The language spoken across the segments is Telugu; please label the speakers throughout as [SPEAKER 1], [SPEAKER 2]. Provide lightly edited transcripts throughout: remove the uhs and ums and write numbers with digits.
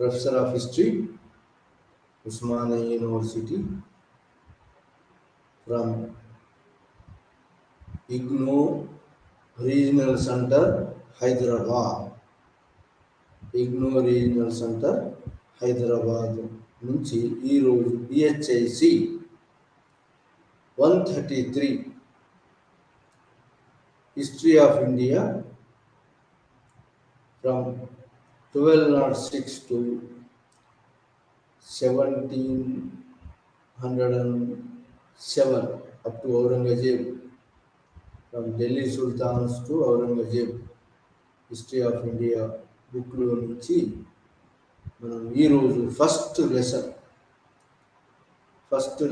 [SPEAKER 1] Professor of History, Usmania University, from IGNOU Regional Center, Hyderabad. IGNOU Regional Center, Hyderabad నుంచి ఈరోజు BHIC 133 History of India from 1206 to 1707 up to Aurangzeb, from Delhi Sultans to Aurangzeb, History of India బుక్లో నుంచి మనం ఈరోజు first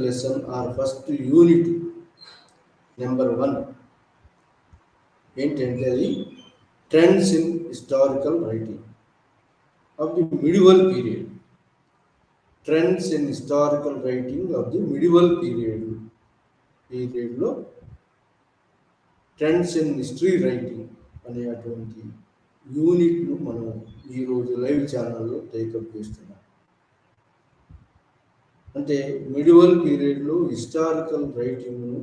[SPEAKER 1] lesson or first unit number 1 ఏంటంటే అది trends in historical writing of the medieval period. Trends in historical writing of the medieval పీరియడ్లో ట్రెండ్స్ ఇన్ హిస్టరీ రైటింగ్ అనేటువంటి యూనిట్ను మనం ఈరోజు లైవ్ ఛానల్లో టేకప్ చేస్తున్నాం. అంటే మిడివల్ పీరియడ్లో హిస్టారికల్ రైటింగ్ను,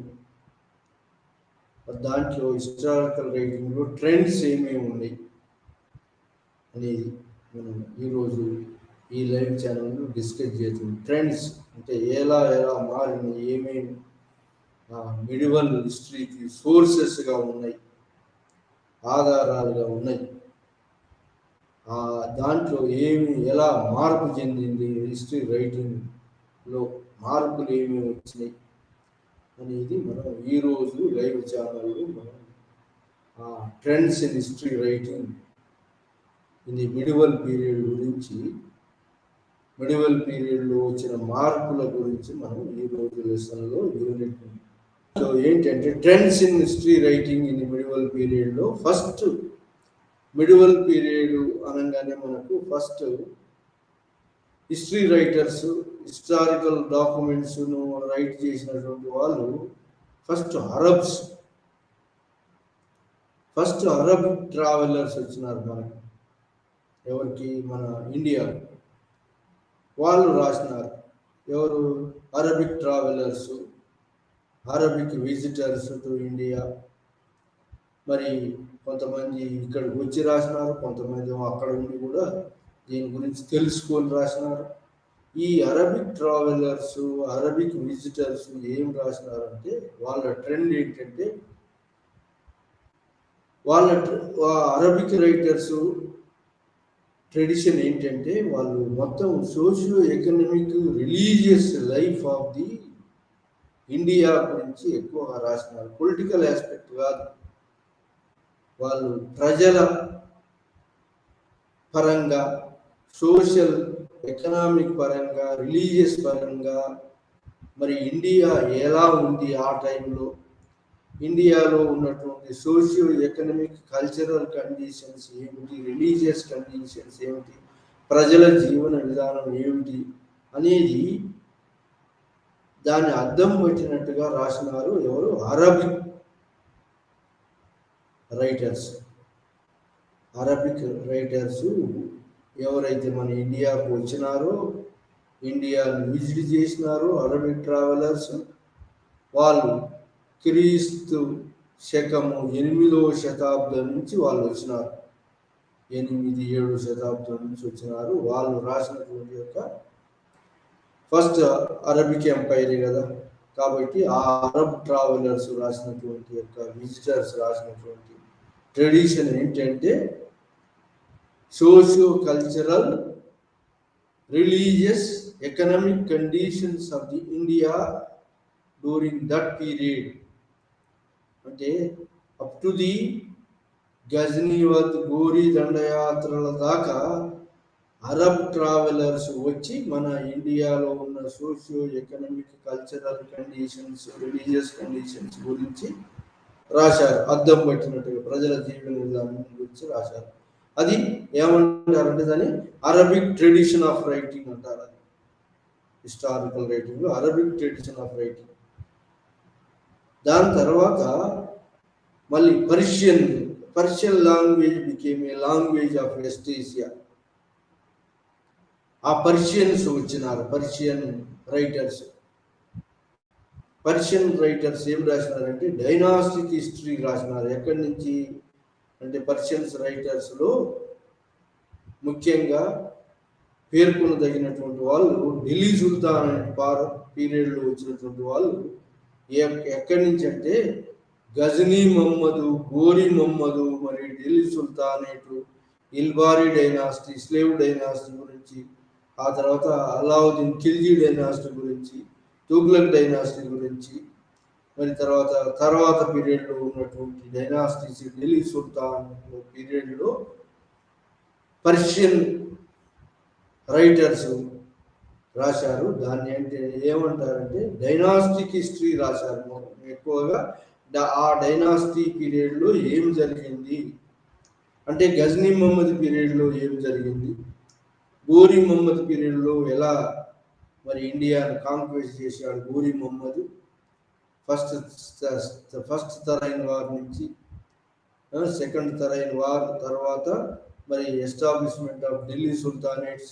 [SPEAKER 1] దాంట్లో హిస్టారికల్ రైటింగ్లో ట్రెండ్స్ ఏమేమి ఉన్నాయి అనేది మనం ఈరోజు ఈ లైవ్ ఛానల్లో డిస్కస్ చేస్తున్నాం. ట్రెండ్స్ అంటే ఎలా మారినాయి, ఏమేమి మిడివల్ హిస్టరీకి సోర్సెస్గా ఉన్నాయి, ఆధారాలుగా ఉన్నాయి, దాంట్లో ఎలా మార్పు చెందింది, హిస్టరీ రైటింగ్లో మార్పులు ఏమేమి వచ్చినాయి అనేది మనం ఈరోజు లైవ్ ఛానల్లో మనం trends in history writing in the medieval period గురించి, మిడివల్ పీరియడ్లో వచ్చిన మార్పుల గురించి మనం ఈరోజు లెసన్లో యూనిట్. సో ఏంటంటే trends in history writing in the medieval పీరియడ్లో ఫస్ట్ మిడివల్ పీరియడ్ అనగానే మనకు ఫస్ట్ హిస్టరీ రైటర్స్, హిస్టారికల్ డాక్యుమెంట్స్ను రైట్ చేసినటువంటి వాళ్ళు ఫస్ట్ అరబిక్ ట్రావెలర్స్ వచ్చినారు మనకు. ఎవరికి? మన ఇండియా వాళ్ళు రాసినారు. ఎవరు? Arabic travellers, Arabic visitors to India. మరి కొంతమంది ఇక్కడికి వచ్చి రాసినారు, కొంతమంది అక్కడ ఉండి కూడా దీని గురించి తెలుసుకొని రాసినారు. ఈ అరబిక్ ట్రావెలర్స్, అరబిక్ విజిటర్స్ ఏం రాసినారంటే వాళ్ళ ట్రెండ్ ఏంటంటే, వాళ్ళ అరబిక్ రైటర్స్ ట్రెడిషన్ ఏంటంటే వాళ్ళు మొత్తం socio economic religious life of the India గురించి ఎక్కువగా రాసినారు. పొలిటికల్ ఆస్పెక్ట్ కాదు, వాళ్ళు ప్రజల పరంగా, సోషల్ ఎకనామిక్ పరంగా, రిలీజియస్ పరంగా, మరి ఇండియా ఎలా ఉంది ఆ టైంలో, ఇండియాలో ఉన్నటువంటి సోషియో ఎకనామిక్ కల్చరల్ కండిషన్స్ ఏమిటి, రిలీజియస్ కండిషన్స్ ఏమిటి, ప్రజల జీవన విధానం ఏమిటి అనేది దాన్ని అర్థం పట్టినట్టుగా రాసినారు. ఎవరు? Arabic writers. అరబిక్ రైటర్స్ ఎవరైతే మన ఇండియాకు వచ్చినారో, ఇండియాను విజిట్ చేసినారో అరబిక్ ట్రావెలర్స్, వాళ్ళు క్రీస్తు శకము 8వ శతాబ్దం నుంచి వాళ్ళు వచ్చినారు. 8-7 శతాబ్దం నుంచి వచ్చినారు. వాళ్ళు రాసినటువంటి యొక్క ఫస్ట్ అరబిక్ ఎంపైరే కదా, కాబట్టి ఆ అరబ్ ట్రావెలర్స్ రాసినటువంటి యొక్క విజిటర్స్ రాసినటువంటి ట్రెడిషన్ ఏంటంటే socio cultural, religious, economic conditions of the India during that period. అంటే అప్ టు ది గజనీవత్, గోరీ దండయాత్రల దాకా అరబ్ ట్రావెలర్స్ వచ్చి మన ఇండియాలో ఉన్న socio economic cultural conditions, religious conditions గురించి రాశారు. అద్దం పట్టినట్టుగా ప్రజల జీవన విధానం గురించి రాశారు. అది ఏమంటారంటే దాన్ని అరబిక్ ట్రెడిషన్ ఆఫ్ రైటింగ్ అంటారు. అది హిస్టారికల్ రైటింగ్లో అరబిక్ ట్రెడిషన్ ఆఫ్ రైటింగ్. దాని తర్వాత మళ్ళీ Persian language became a language of West Asia. ఆ పర్షియన్స్ వచ్చినారు. పర్షియన్ రైటర్స్ ఏం రాసినారంటే డైనాస్టిక్ హిస్టరీ రాసినారు. ఎక్కడి నుంచి అంటే పర్షియన్స్ రైటర్స్లో ముఖ్యంగా పేర్కొనదగినటువంటి వాళ్ళు ఢిల్లీ సుల్తాన్ పీరియడ్లో వచ్చినటువంటి వాళ్ళు ఎక్కడి నుంచి అంటే గజనీ మహమ్మదు, గోరీ మహమ్మదు, మరి Delhi సుల్తానేటు, Ilbari dynasty, slave dynasty గురించి, ఆ తర్వాత అలావుద్దీన్ ఖిల్జీ డైనాసిటీ గురించి, తుగ్లక్ డైనాసిటీ గురించి, మరి తర్వాత పీరియడ్లో ఉన్నటువంటి డైనాసిటీస్, ఢిల్లీ సుల్తాన్ పీరియడ్లో పర్షియన్ రైటర్స్ రాశారు. దాన్ని అంటే ఏమంటారంటే డైనాస్టిక్ హిస్టరీ రాశారు. ఎక్కువగా ఆ డైనాసిటీ పీరియడ్లో ఏం జరిగింది అంటే గజనీ మహమ్మద్ పీరియడ్లో ఏం జరిగింది, గోరీ మహమ్మద్ పీరియడ్లో ఎలా మరి ఇండియాను కాంక్వెస్ట్ చేశాడు గోరీ మహమ్మద్ ఫస్ట్ తరైన్ వార్ నుంచి సెకండ్ తరైన్ వార్ తర్వాత మరి establishment of Delhi sultanates,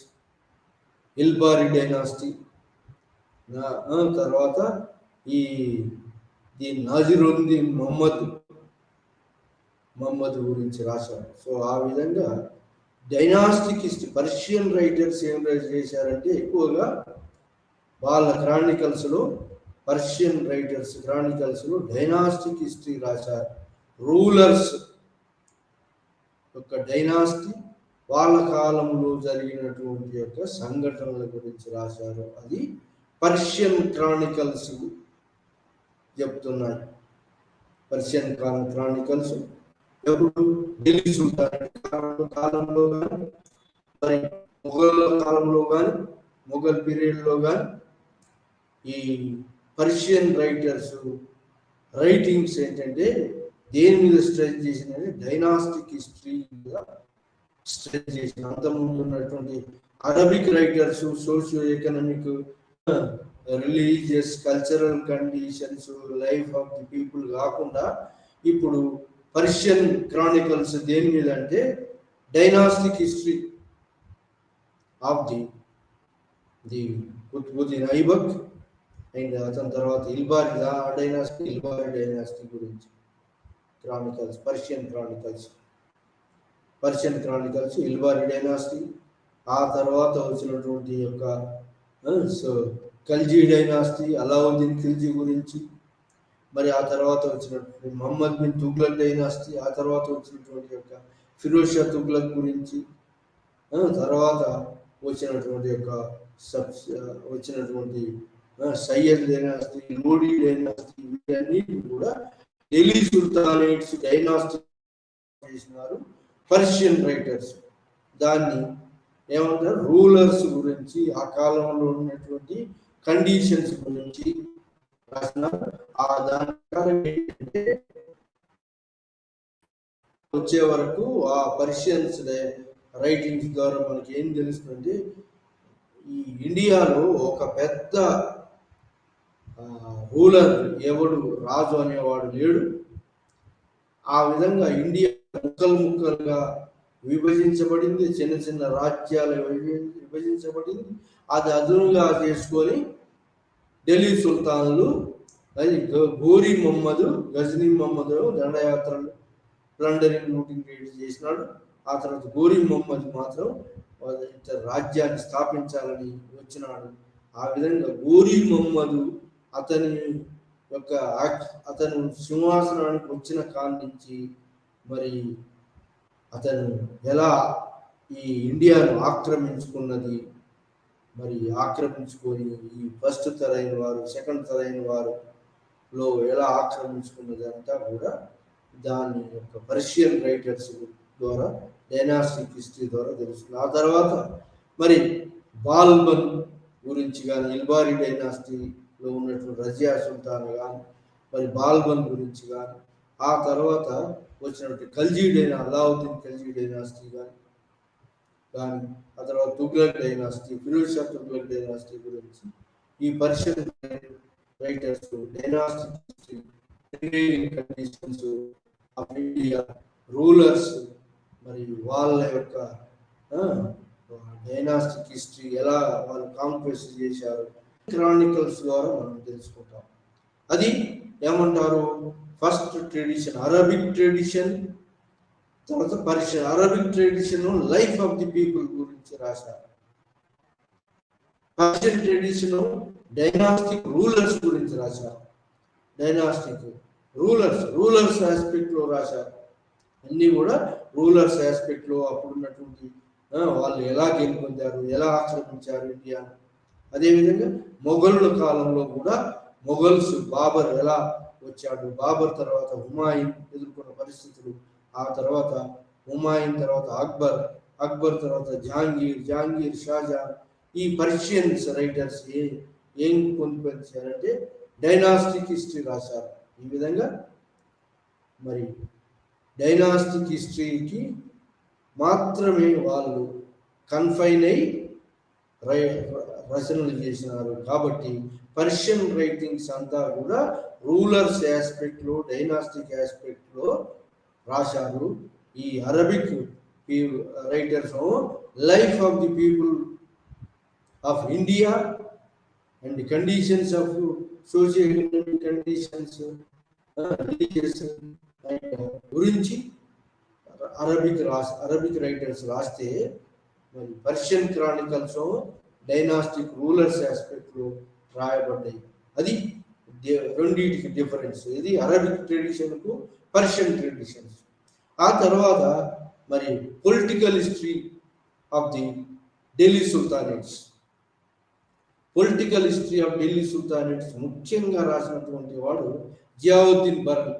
[SPEAKER 1] Ilbari dynasty, తర్వాత ఈ నాజిరుద్దీన్ మహమ్మద్ గురించి రాశారు. సో ఆ విధంగా డైనాస్టిక్ హిస్టరీ పర్షియన్ రైటర్స్ ఏం చేశారంటే ఎక్కువగా వాళ్ళ పర్షియన్ రైటర్స్ క్రానికల్స్లో డైనాస్టిక్ హిస్టరీ రాశారు. రూలర్స్ యొక్క డైనాసిటీ, వాళ్ళ కాలంలో జరిగినటువంటి యొక్క సంఘటనల గురించి రాశారు. అది పర్షియన్ క్రానికల్స్ చెప్తున్నాయి. పర్షియన్ క్రానికల్స్ ఎప్పుడు ఢిల్లీ సుల్తాన్ కాలంలో కానీ, మరి మొఘల్ కాలంలో కానీ, మొఘల్ పీరియడ్లో కానీ ఈ పర్షియన్ రైటింగ్స్ ఏంటంటే దేని మీద స్ట్రెస్ చేసినది డైనాస్టిక్ హిస్టరీ మీద స్ట్రెస్ చేసిన. అంతకుముందు ఉన్నటువంటి Arabic writers socio economic, religious, cultural conditions, life of the people కాకుండా ఇప్పుడు పర్షియన్ క్రానికల్స్ దేని మీద అంటే dynastic history of the Qutbuddin Aibak and అతని తర్వాత ఇల్బారీ డైనాసిటీ గురించి chronicles, Persian chronicles, Ilbari dynasty, ఆ తర్వాత వచ్చినటువంటి యొక్క ఖల్జీ డైనాసిటీ, అలావుద్దీన్ ఖిల్జీ గురించి, మరి ఆ తర్వాత వచ్చినటువంటి మహమ్మద్ బిన్ తుగ్లక్ డైనాసిటీ, ఆ తర్వాత వచ్చినటువంటి యొక్క ఫిరోజ్ షా తుగ్లక్ గురించి, తర్వాత వచ్చినటువంటి సయ్యద్ డైనాసిటీ, లోడీ డైనాసిటీ, ఇవన్నీ కూడా ఢిల్లీ సుల్తానేట్స్ డైనాసిటీ చేసినారు పర్షియన్ రైటర్స్. దాన్ని ఏమంటారు రూలర్స్ గురించి, ఆ కాలంలో ఉన్నటువంటి కండిషన్స్ గురించి రాసినారు. ఆ దాని ఏంటంటే వచ్చే వరకు ఆ పర్షియన్స్ రైటింగ్స్ ద్వారా మనకి ఏం తెలుస్తుంది, ఈ ఇండియాలో ఒక పెద్ద రూలర్ ఎవడు, రాజు అనేవాడు లేడు. ఆ విధంగా ఇండియా ముక్కలుగా విభజించబడింది, చిన్న చిన్న రాజ్యాలు విభజించబడింది. అది అదునుగా చేసుకొని ఢిల్లీ సుల్తాన్లు గోరీ మహమ్మద్, గజనీ మహమ్మద్ దండయాత్రలు, ప్లండరింగ్, లూటింగ్ చేసినాడు. ఆ తర్వాత గోరీ మహమ్మద్ మాత్రం రాజ్యాన్ని స్థాపించాలని వచ్చినాడు. ఆ విధంగా గోరీ మహమ్మద్ అతను సింహాసనానికి వచ్చిన కాడి నుంచి మరి అతను ఎలా ఈ ఇండియాను ఆక్రమించుకొని ఈ ఫస్ట్ తరైన వారు, సెకండ్ తరైన వారులో ఎలా ఆక్రమించుకున్నది అంతా కూడా దాని యొక్క పర్షియన్ రైటర్స్ ద్వారా, డైనాస్టిక్ హిస్టరీ ద్వారా తెలుస్తుంది. ఆ తర్వాత మరి బాల్బన్ గురించి కానీ, ఇల్బారీ డైనాసిటీలో ఉన్నటువంటి రజియా సుల్తాన్ కానీ, మరి బాల్బన్ గురించి కానీ, ఆ తర్వాత వచ్చినటువంటి అలావుద్దీన్ ఖల్జీ డైనాసిటీ కానీ, ఆ తర్వాత తుగ్లక్ డైనాసిటీ, ఫిరోజ్ షా తుగ్లక్ డైనాసిటీ గురించి ఈ Persian writers dynastic history, conditions of India, rulers, మరి వాళ్ళ యొక్క డైనాస్టిక్ హిస్టరీ ఎలా వాళ్ళు కాంక్వెస్ట్ చేశారు క్రానికల్స్ ద్వారా మనం తెలుసుకుంటాం. అది ఏమంటారు, ఫస్ట్ ట్రెడిషన్ అరబిక్ ట్రెడిషన్, తర్వాత Persian. Arabic tradition life of the people గురించి రాశారు. పర్షియన్ ట్రెడిషన్ డైనాస్టిక్ రూలర్స్ గురించి రాశారు. డైనాస్టిక్ రూలర్స్ ఆస్పెక్ట్ లో రాశారు. అన్నీ కూడా రూలర్స్ ఆస్పెక్ట్ లో అప్పుడున్నటువంటి వాళ్ళు ఎలా గెలుపొందారు, ఎలా ఆక్రమించారు ఇండియాను. అదేవిధంగా మొఘలుల కాలంలో కూడా మొఘల్స్ బాబర్ ఎలా వచ్చాడు, బాబర్ తర్వాత హుమాయూన్ ఎదుర్కొన్న పరిస్థితులు, ఆ తర్వాత హుమాయూన్ తర్వాత అక్బర్ తర్వాత జహాంగీర్ షాజహాన్. ఈ పర్షియన్స్ రైటర్స్ ఏం పొందుపరిచారంటే డైనాస్టిక్ హిస్టరీ రాశారు. ఈ విధంగా మరి డైనాస్టిక్ హిస్టరీకి మాత్రమే వాళ్ళు కన్ఫైన్ అయి రచనలు చేసినారు. కాబట్టి పర్షియన్ రైటింగ్స్ అంతా కూడా రూలర్స్ ఆస్పెక్ట్ లో, డైనాస్టిక్ ఆస్పెక్ట్ లో రాశారు. ఈ Arabic writers life of the people of India and conditions of social conditions, religious గురించి అరబిక్ రైటర్స్ రాస్తే, మరి Persian Chronicles dynastic rulers aspect లో రాయబడ్డాయి. అది రెండింటికి డిఫరెన్స్. ఇది అరబిక్ ట్రెడిషన్ కు పర్షియన్ ట్రెడిషన్స్. ఆ తర్వాత మరి political history of the Delhi sultanates. Political history of Delhi sultanates ముఖ్యంగా రాసినటువంటి వాడు Ziauddin Bharani.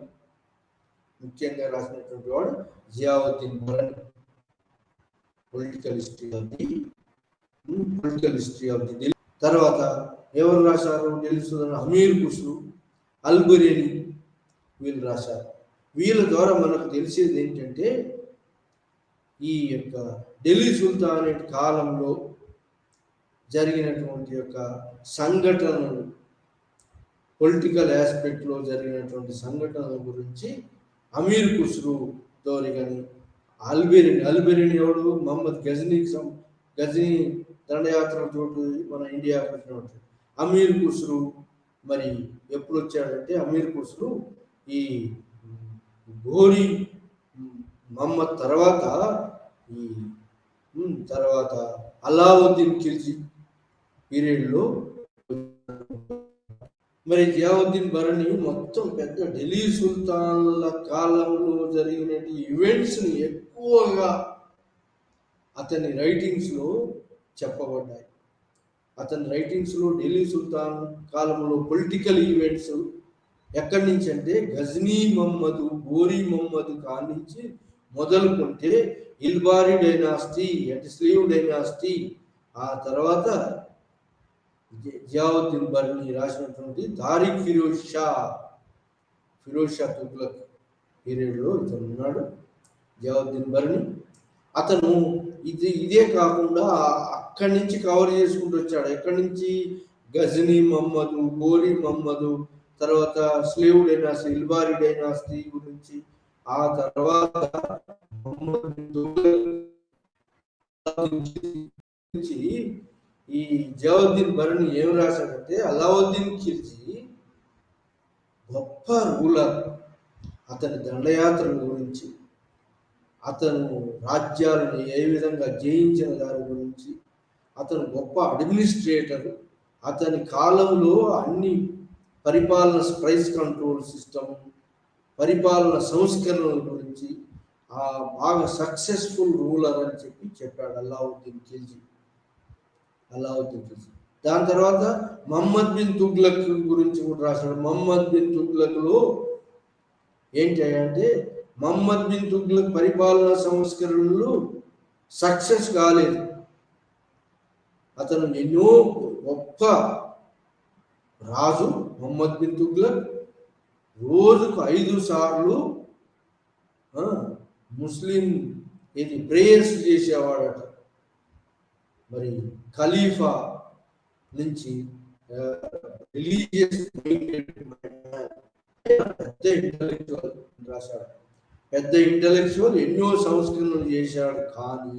[SPEAKER 1] Political history of the Delhi. తర్వాత ఎవరు రాశారు ఢిల్లీ సుల్తాన్? అమీర్ ఖుస్రూ, అల్బరేని వీళ్ళు రాశారు. వీళ్ళ ద్వారా మనకు తెలిసేది ఏంటంటే ఈ యొక్క ఢిల్లీ సుల్తానేట్ కాలంలో జరిగినటువంటి యొక్క సంఘటనలు, పొలిటికల్ ఆస్పెక్ట్ లో జరిగినటువంటి సంఘటనల గురించి అమీర్ ఖుస్రూ తోని కానీ అల్బెరిని ఎవడు? మహమ్మద్ గజనీ దండయాత్ర చోటు మన ఇండియాకి వచ్చినట్టు అమీర్ ఖుస్రూ. మరి ఎప్పుడు వచ్చాడంటే అమీర్ ఖుస్రూ ఈ ఘోరీ మహమ్మద్ తర్వాత అలావుద్దీన్ ఖిల్జీ పీరియడ్లో. మరి జియావుద్దీన్ బర్ని మొత్తం పెద్ద ఢిల్లీ సుల్తాన్ల కాలంలో జరిగిన ఈవెంట్స్ ని ఎక్కువగా అతని రైటింగ్స్ లో చెప్పబడ్డాయి. అతని రైటింగ్స్ లో ఢిల్లీ సుల్తాన్ కాలంలో పొలిటికల్ ఈవెంట్స్ ఎక్కడి నుంచి అంటే గజనీ మహమ్మద్, ఘోరీ మహమ్మద్ కానించి మొదలుకుంటే ఇల్బారీ డైనాసిటీ అంటే స్లీవ్ డైనాసిటీ, ఆ తర్వాత జియావుద్దీన్ బర్ని రాసినటువంటి తారిక్ ఫిరోజ్ షా తుగ్లక్ పీరియడ్లో ఇతను ఉన్నాడు జియావుద్దీన్ బర్ని. అతను ఇదే కాకుండా అక్కడి నుంచి కవర్ చేసుకుంటూ వచ్చాడు. ఎక్కడి నుంచి? గజనీ మహమ్మద్, ఘోరీ మహమ్మద్, తర్వాత స్లీవ్ డైనాసిటీ, ఇల్బారీ డైనాసిటీ గురించి, ఆ తర్వాత ఈ జియావుద్దీన్ బర్ని ఏం రాశాడంటే అలావుద్దీన్ ఖిల్జీ గొప్ప రూలర్, అతని దండయాత్రల గురించి, అతను రాజ్యాలను ఏ విధంగా జయించిన దాని గురించి, అతను గొప్ప అడ్మినిస్ట్రేటర్, అతని కాలంలో అన్ని పరిపాలన ప్రైస్ కంట్రోల్ సిస్టమ్, పరిపాలన సంస్కరణల గురించి బాగా సక్సెస్ఫుల్ రూలర్ అని చెప్పాడు అలావుద్దీన్ ఖిల్జీ. దాని తర్వాత మహమ్మద్ బిన్ తుగ్లక్ గురించి కూడా రాశాడు. మహమ్మద్ బిన్ తుగ్లక్ లో ఏంటి అంటే మహమ్మద్ బిన్ తుగ్లక్ పరిపాలనా సంస్కరణలు సక్సెస్ కాలేదు. అతను ఎన్నో గొప్ప రాజు మహమ్మద్ బిన్ తుగ్లక్ రోజుకు 5 సార్లు ముస్లిం ప్రేయర్స్ చేసేవాడట. మరి ఖలీఫా నుంచి రిలీజియస్ రాశాడు. పెద్ద ఇంటలెక్చువల్, ఎన్నో సంస్కరణలు చేశాడు. కానీ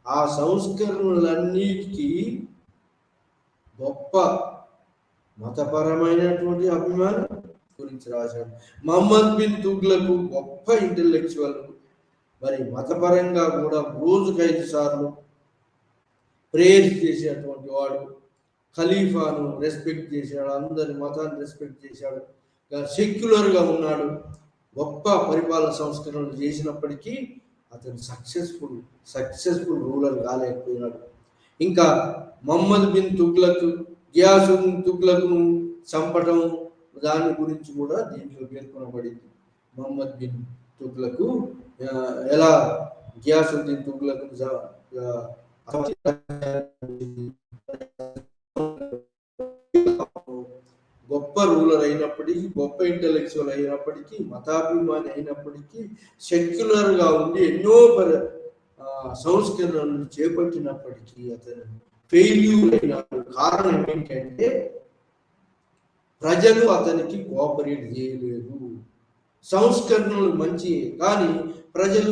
[SPEAKER 1] ఆ సంస్కరణలన్నిటికీ గొప్ప మతపరమైనటువంటి అభిమానం గురించి రాశాడు. మహమ్మద్ బిన్ తుగ్లక్ గొప్ప ఇంటెలెక్చువల్, మరి మతపరంగా కూడా రోజుకు 5 సార్లు ప్రేయర్ చేసేటువంటి వాడు, ఖలీఫాను రెస్పెక్ట్ చేశాడు, అందరి మతాన్ని రెస్పెక్ట్ చేశాడు, సెక్యులర్గా ఉన్నాడు. గొప్ప పరిపాలన సంస్కరణలు చేసినప్పటికీ అతను సక్సెస్ఫుల్ రూలర్ కాలేకపోయినాడు. ఇంకా మహమ్మద్ బిన్ తుగ్లక్ గియాసుద్దీన్ తుగ్లక్ను చంపటం, దాని గురించి కూడా దీంట్లో పేర్కొనబడింది. మహమ్మద్ బిన్ తుగ్లక్ ఎలా గియాసుద్దీన్ తుగ్లక్ గొప్ప రూలర్ అయినప్పటికీ, గొప్ప ఇంటెలెక్చువల్ అయినప్పటికీ, మతాభిమాని అయినప్పటికీ, సెక్యులర్గా ఉండి ఎన్నో సంస్కరణలు చేపట్టినప్పటికీ అతను ఫెయిల్యూర్ అయినాడు. కారణం ఏంటంటే ప్రజలు అతనికి కోఆపరేట్ చేయలేదు. సంస్కరణలు మంచి, కానీ ప్రజలు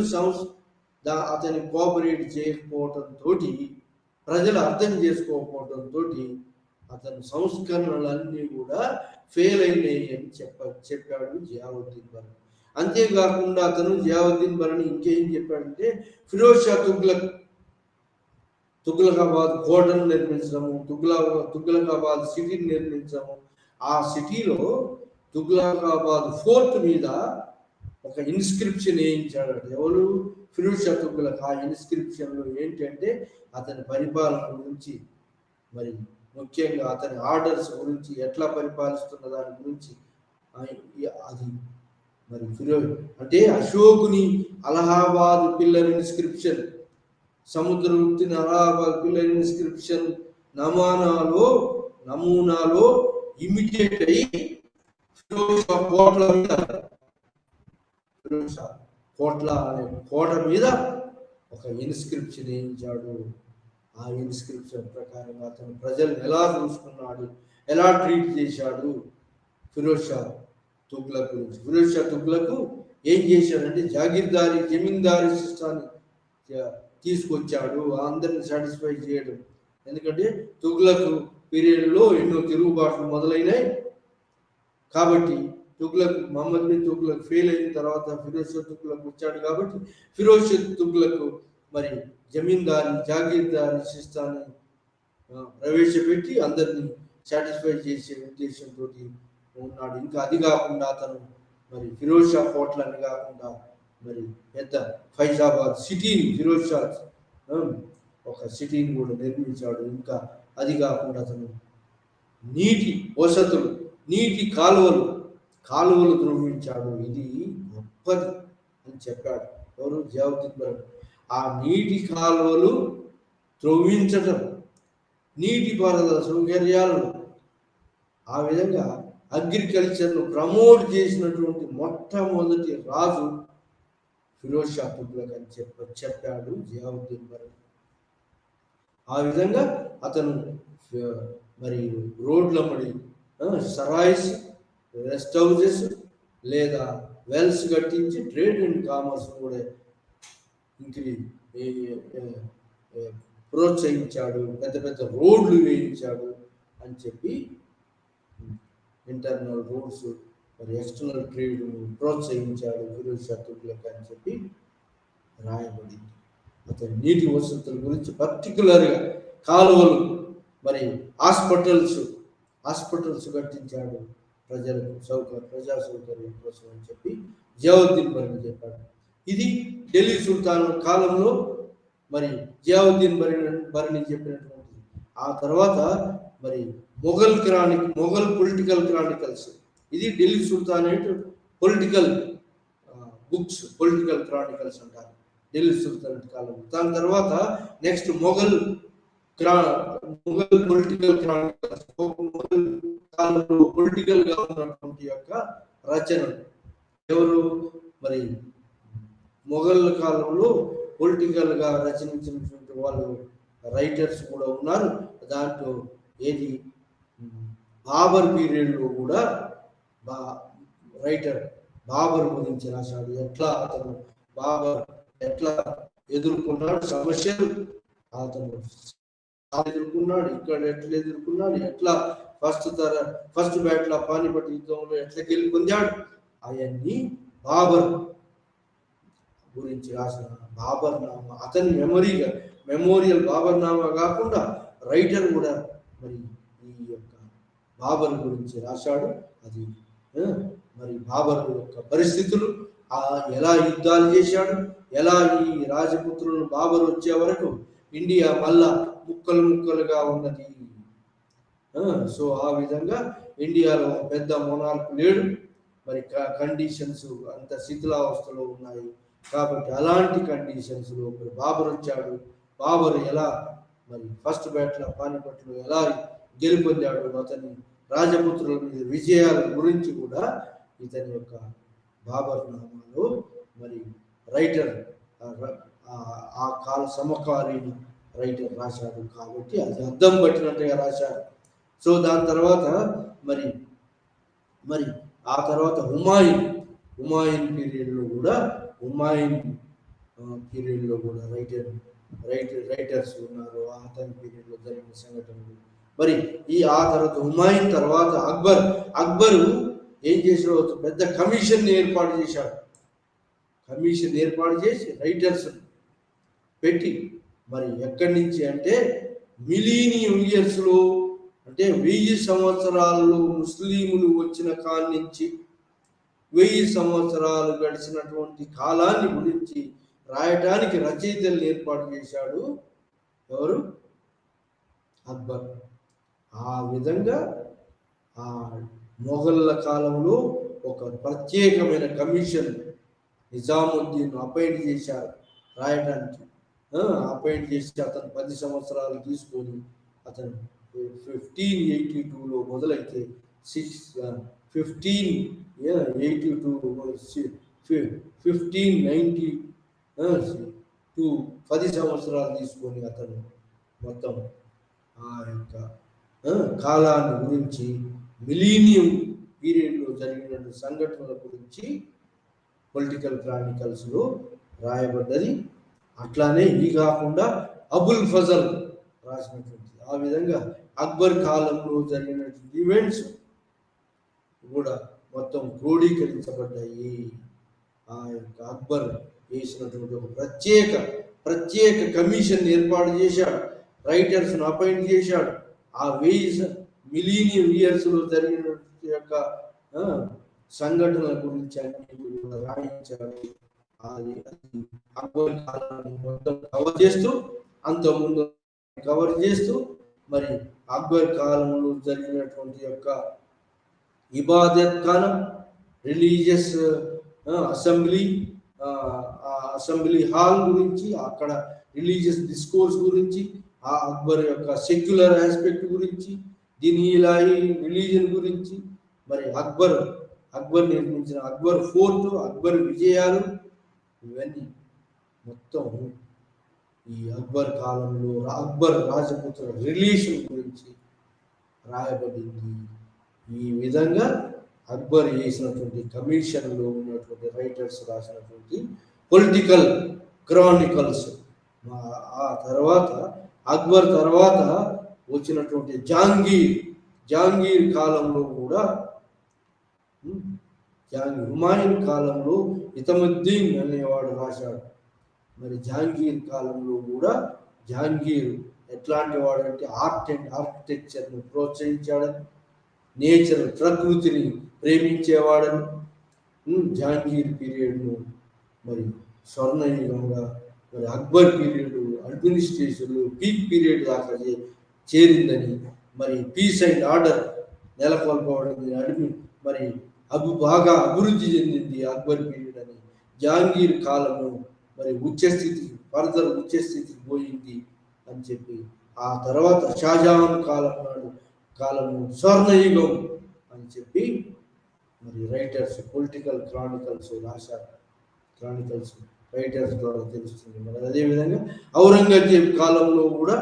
[SPEAKER 1] అతని కోఆపరేట్ చేయకపోవడంతో, ప్రజలు అర్థం చేసుకోకపోవడంతో అతని సంస్కరణలన్నీ కూడా ఫెయిల్ అయినాయి అని చెప్పాడు జియావుద్దీన్ బర్నీ. అంతేకాకుండా అతను జియావుద్దీన్ బర్నీ ఇంకేం చెప్పాడంటే, ఫిరోజ్ షా తుగ్లకాబాద్ కోటను నిర్మించడము, తుగ్లకాబాద్ సిటీని నిర్మించడము, ఆ సిటీలో తుగ్లకాబాద్ ఫోర్ట్ మీద ఒక ఇన్స్క్రిప్షన్ వేయించాడు. ఎవరు? ఫిరోజ్ షా తుగ్లక్. ఆ ఇన్స్క్రిప్షన్లో ఏంటంటే అతని పరిపాలన గురించి, మరి ముఖ్యంగా అతని ఆర్డర్స్ గురించి, ఎట్లా పరిపాలిస్తున్న దాని గురించి, అది మరి ఫిరోజ్ అంటే అశోకుని అలహాబాద్ పిల్లర్ ఇన్స్క్రిప్షన్, సముద్రగుప్తుని అలహాబాద్ పిల్లర్ ఇన్స్క్రిప్షన్ నమూనాలో ఇమిటేట్ అయ్యి ఫిరోజ్ షా కోట మీద ఒక ఇన్స్క్రిప్షన్ వేయించాడు. ఆ ఇన్స్క్రిప్షన్ ప్రకారం అతను ప్రజలను ఎలా చూసుకున్నాడు, ఎలా ట్రీట్ చేశాడు ఫిరోజ్ షా తుగ్లక్ గురించి. ఫిరోజ్ షా తుగ్లక్ ఏం చేశాడంటే జమీందారీ సిస్టాన్ని తీసుకొచ్చాడు, అందరిని సాటిస్ఫై చేయడం. ఎందుకంటే తుగ్లక్ పీరియడ్లో ఎన్నో తిరుగుబాట్లు మొదలైనాయి. కాబట్టి మహమ్మద్ బిన్ తుగ్లక్ ఫెయిల్ అయిన తర్వాత ఫిరోజ్ షా తుగ్లక్ వచ్చాడు. కాబట్టి ఫిరోజ్ షా తుగ్లక్ మరి జాగీర్దారీ సిస్టాన్ని ప్రవేశపెట్టి అందరినీ సాటిస్ఫై చేసే ఉద్దేశంతో ఉన్నాడు. ఇంకా అది కాకుండా అతను మరి ఫిరోజ్ షా కోట్లని కాకుండా మరి పెద్ద ఫైజాబాద్ సిటీని, ఫిరోజ్ షా ఒక సిటీని కూడా నిర్మించాడు. ఇంకా అది కాకుండా అతను నీటి వసతులు, నీటి కాలువలు నిర్మించాడు. ఇది గొప్పది అని చెప్పాడు ఎవరు? జియావుద్దీన్ బర్నీ. ఆ నీటి కాలువలు త్రవ్వించటం, నీటిపారుదల సౌకర్యాలను, ఆ విధంగా అగ్రికల్చర్ను ప్రమోట్ చేసినటువంటి మొట్టమొదటి రాజు ఫిరోజ్ షా తుగ్లక్ అని చెప్పాడు జియావుద్దీన్ బర్నీ. ఆ విధంగా అతను మరి రోడ్లమ్మడి సరాయిస్, రెస్ట్ హౌజెస్ లేదా వెల్స్ కట్టించి ట్రేడ్ అండ్ కామర్స్ కూడా ప్రోత్సహించాడు. పెద్ద పెద్ద రోడ్లు వేయించాడు అని చెప్పి, ఇంటర్నల్ రోడ్స్ మరి ఎక్స్టర్నల్ ట్రేడ్ ప్రోత్సహించాడు ఫిరోజ్ షా తుగ్లక్ అని చెప్పి రాయబడింది. అతని నీటి వసతుల గురించి పర్టికులర్గా కాలువలు, మరి హాస్పిటల్స్ కట్టించాడు ప్రజా సౌకర్యం కోసం అని చెప్పి జియావుద్దీన్ బర్నీ చెప్పాడు. ఇది ఢిల్లీ సుల్తాన్ కాలంలో మరి జియావుద్దీన్ బర్నీ చెప్పినటువంటిది. ఆ తర్వాత మరి మొఘల్ పొలిటికల్ క్రానికల్స్, ఇది Delhi sultanate political books, political Chronicles అంటారు ఢిల్లీ సుల్తానేట్ కాలంలో. దాని తర్వాత next Mughal political Chronicles, Mughal కాలంలో పొలిటికల్ గా ఉన్నటువంటి యొక్క రచనలు. ఎవరు? మరి మొఘల్ కాలంలో పొలిటికల్ గా రచనించినటువంటి వాళ్ళు రైటర్స్ కూడా ఉన్నారు. దాంట్లో ఏది బాబర్ పీరియడ్లో కూడా రైటర్ బాబర్ గురించి రాశాడు. ఎట్లా అతను బాబర్ ఎట్లా ఎదుర్కొన్నాడు సమస్యలు, అతను ఎదుర్కొన్నాడు, ఇక్కడ ఎట్లా ఎదుర్కొన్నాడు, ఎట్లా ఫస్ట్ బ్యాటిల్ పానిపట్ యుద్ధంలో ఎట్లా గెలుపొందాడు, అవన్నీ బాబర్ గురించి రాసిన బాబర్ నామా. అతని మెమోరియల్ బాబర్ నామా కాకుండా రైటర్ కూడా మరి ఈ యొక్క బాబర్ గురించి రాశాడు. అది మరి బాబర్ యొక్క పరిస్థితులు, ఎలా యుద్ధాలు చేశాడు, ఎలా ఈ రాజపుత్రులను బాబర్ వచ్చే వరకు ఇండియా మళ్ళా ముక్కలుగా ఉన్నది. సో ఆ విధంగా ఇండియాలో పెద్ద మొనార్క్ లేడు, మరి కండిషన్స్ అంత శిథిలావస్థలో ఉన్నాయి. కాబట్టి అలాంటి కండిషన్స్లో మరి బాబర్ వచ్చాడు. బాబర్ ఎలా మరి ఫస్ట్ బ్యాటిల్ పానిపట్లో ఎలా గెలుపొందాడు, అతని రాజపుత్రుల మీద విజయాల గురించి కూడా ఇతని యొక్క బాబర్ నామాలో మరి రైటర్ ఆ కాల సమకాలీన రైటర్ రాశాడు. కాబట్టి అది అర్థం పట్టినట్టుగా రాశాడు. సో దాని తర్వాత మరి ఆ తర్వాత హుమాయూన్ పీరియడ్లో కూడా రైటర్స్ ఉన్నారు. అతని పీరియడ్లో జరిగిన సంఘటనలు. మరి ఆ తర్వాత హుమాయూన్ తర్వాత అక్బరు ఏం చేసాడు, పెద్ద కమిషన్ ఏర్పాటు చేశాడు. కమిషన్ ఏర్పాటు చేసి రైటర్స్ పెట్టి మరి ఎక్కడి నుంచి అంటే మిలీనియం ఇయర్స్లో, అంటే 1000 సంవత్సరాల్లో ముస్లింలు వచ్చిన కాడి నుంచి 1000 సంవత్సరాలు గడిచినటువంటి కాలాన్ని గురించి రాయటానికి రచయితలు ఏర్పాటు చేశాడు. ఎవరు? అక్బర్. ఆ విధంగా ఆ మొఘళ్ళ కాలంలో ఒక ప్రత్యేకమైన కమిషన్ నిజాముద్దీన్ అపాయింట్ చేశారు రాయటానికి. అపాయింట్ చేసి అతను 10 సంవత్సరాలు తీసుకొని అతను 1582లో మొదలైతే 1592 10 సంవత్సరాలు తీసుకొని అతను మొత్తం ఆ యొక్క కాలాన్ని గురించి, మిలీనియం పీరియడ్లో జరిగిన సంఘటనల గురించి పొలిటికల్ క్రానికల్స్లో రాయబడ్డది. అట్లానే ఇది కాకుండా అబుల్ ఫజల్ రాసినటువంటి, ఆ విధంగా అక్బర్ కాలంలో జరిగినటువంటి ఈవెంట్స్ కూడా మొత్తం క్రోడీకరించబడ్డాయి. ఆ యొక్క అక్బర్ వేసినటువంటి ఒక ప్రత్యేక కమిషన్ ఏర్పాటు చేశాడు, రైటర్స్ను అపాయింట్ చేశాడు. ఆ 1000 మిలీనియం ఇయర్స్లో జరిగిన యొక్క సంఘటనల గురించి అన్ని కూడా రాయించాడు. అది అక్బర్ కాలాన్ని మొత్తం కవర్ చేస్తూ మరి అక్బర్ కాలంలో జరిగినటువంటి యొక్క ఇబాదత్ ఖానా, రిలీజియస్ అసెంబ్లీ హాల్ గురించి, అక్కడ రిలీజియస్ డిస్కోర్స్ గురించి, ఆ అక్బర్ యొక్క సెక్యులర్ ఆస్పెక్ట్ గురించి, దీని ఇలాహీ రిలీజన్ గురించి, మరి అక్బర్ నిర్మించిన అక్బర్ ఫోర్ట్, అక్బర్ విజయాలు, ఇవన్నీ మొత్తం ఈ అక్బర్ కాలంలో అక్బర్ రాజపుత్ర రిలేషన్ గురించి రాయబడింది. ఈ విధంగా అక్బర్ చేసినటువంటి కమిషన్లో ఉన్నటువంటి రైటర్స్ రాసినటువంటి పొలిటికల్ క్రానికల్స్. ఆ తర్వాత అక్బర్ తర్వాత వచ్చినటువంటి జహాంగీర్ కాలంలో కూడా, హుమాయూన్ కాలంలో ఇతముద్దీన్ అనేవాడు రాశాడు. మరి జహాంగీర్ కాలంలో కూడా జహాంగీర్ ఎట్లాంటి వాడు అంటే ఆర్ట్ అండ్ ఆర్కిటెక్చర్ను ప్రోత్సహించాడని, ప్రకృతిని ప్రేమించేవాడని, జహాంగీర్ పీరియడ్ను మరి స్వర్ణయుగంగా, మరి అక్బర్ పీరియడ్ అడ్మినిస్ట్రేషన్లో పీక్ పీరియడ్ దాకా చేరిందని, మరి పీస్ అండ్ ఆర్డర్ నెలకొల్పబడింది, మరి బాగా అభివృద్ధి చెందింది అక్బర్ పీరియడ్ అని, జహాంగీర్ కాలము మరి ఫర్దర్ ఉచ్చస్థితికి పోయింది అని చెప్పి, ఆ తర్వాత షాజహాన్ కాలము స్వర్ణయుగం అని చెప్పి మరి రైటర్స్ పొలిటికల్ క్రానికల్స్ రాశారు. రైటర్స్ ద్వారా తెలుస్తుంది. మరి అదేవిధంగా ఔరంగజేబ్ కాలంలో కూడా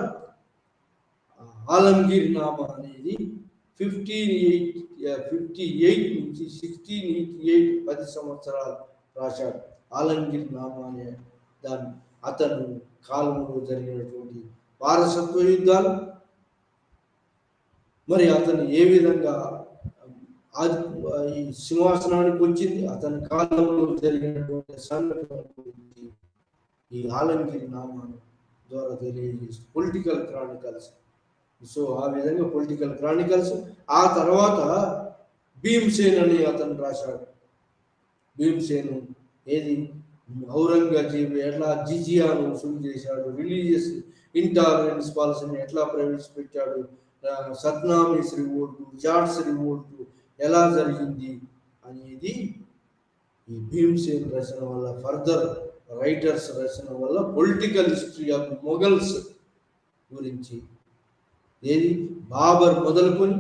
[SPEAKER 1] ఆలంగీర్ నామా అనేది 1558 నుంచి 1688 10 సంవత్సరాలు రాశాడు. ఆలంగీర్ నామా అనే దాన్ని అతను కాలంలో జరిగినటువంటి వారసత్వ యుద్ధాలు, మరి అతను ఏ విధంగా ఈ సింహాసనానికి వచ్చింది, అతని కాలంలో జరిగినటువంటి సంఘటనల గురించి ఈ ఆలంగిరి నామాను ద్వారా తెలియజేస్తుంది. Political Chronicles. సో ఆ విధంగా పొలిటికల్ క్రానికల్స్. ఆ తర్వాత భీమ్సేన్ అని అతను రాశాడు. భీమ్సేను ఏది ఔరంగజేబు ఎట్లా జిజియాను వసూలు చేశాడు, రిలీజియస్ ఇంటాలరెన్స్ పాలసీని ఎట్లా ప్రవేశపెట్టాడు, సద్నామీస్ రివోల్ట్, జాట్స్ రివోల్ట్ ఎలా జరిగింది అనేది ఈ భీమ్సేన్ రచన వల్ల, ఫర్దర్ రైటర్స్ రచన వల్ల పొలిటికల్ హిస్టరీ ఆఫ్ మొఘల్స్ గురించి ఏది బాబర్ మొదలుకొని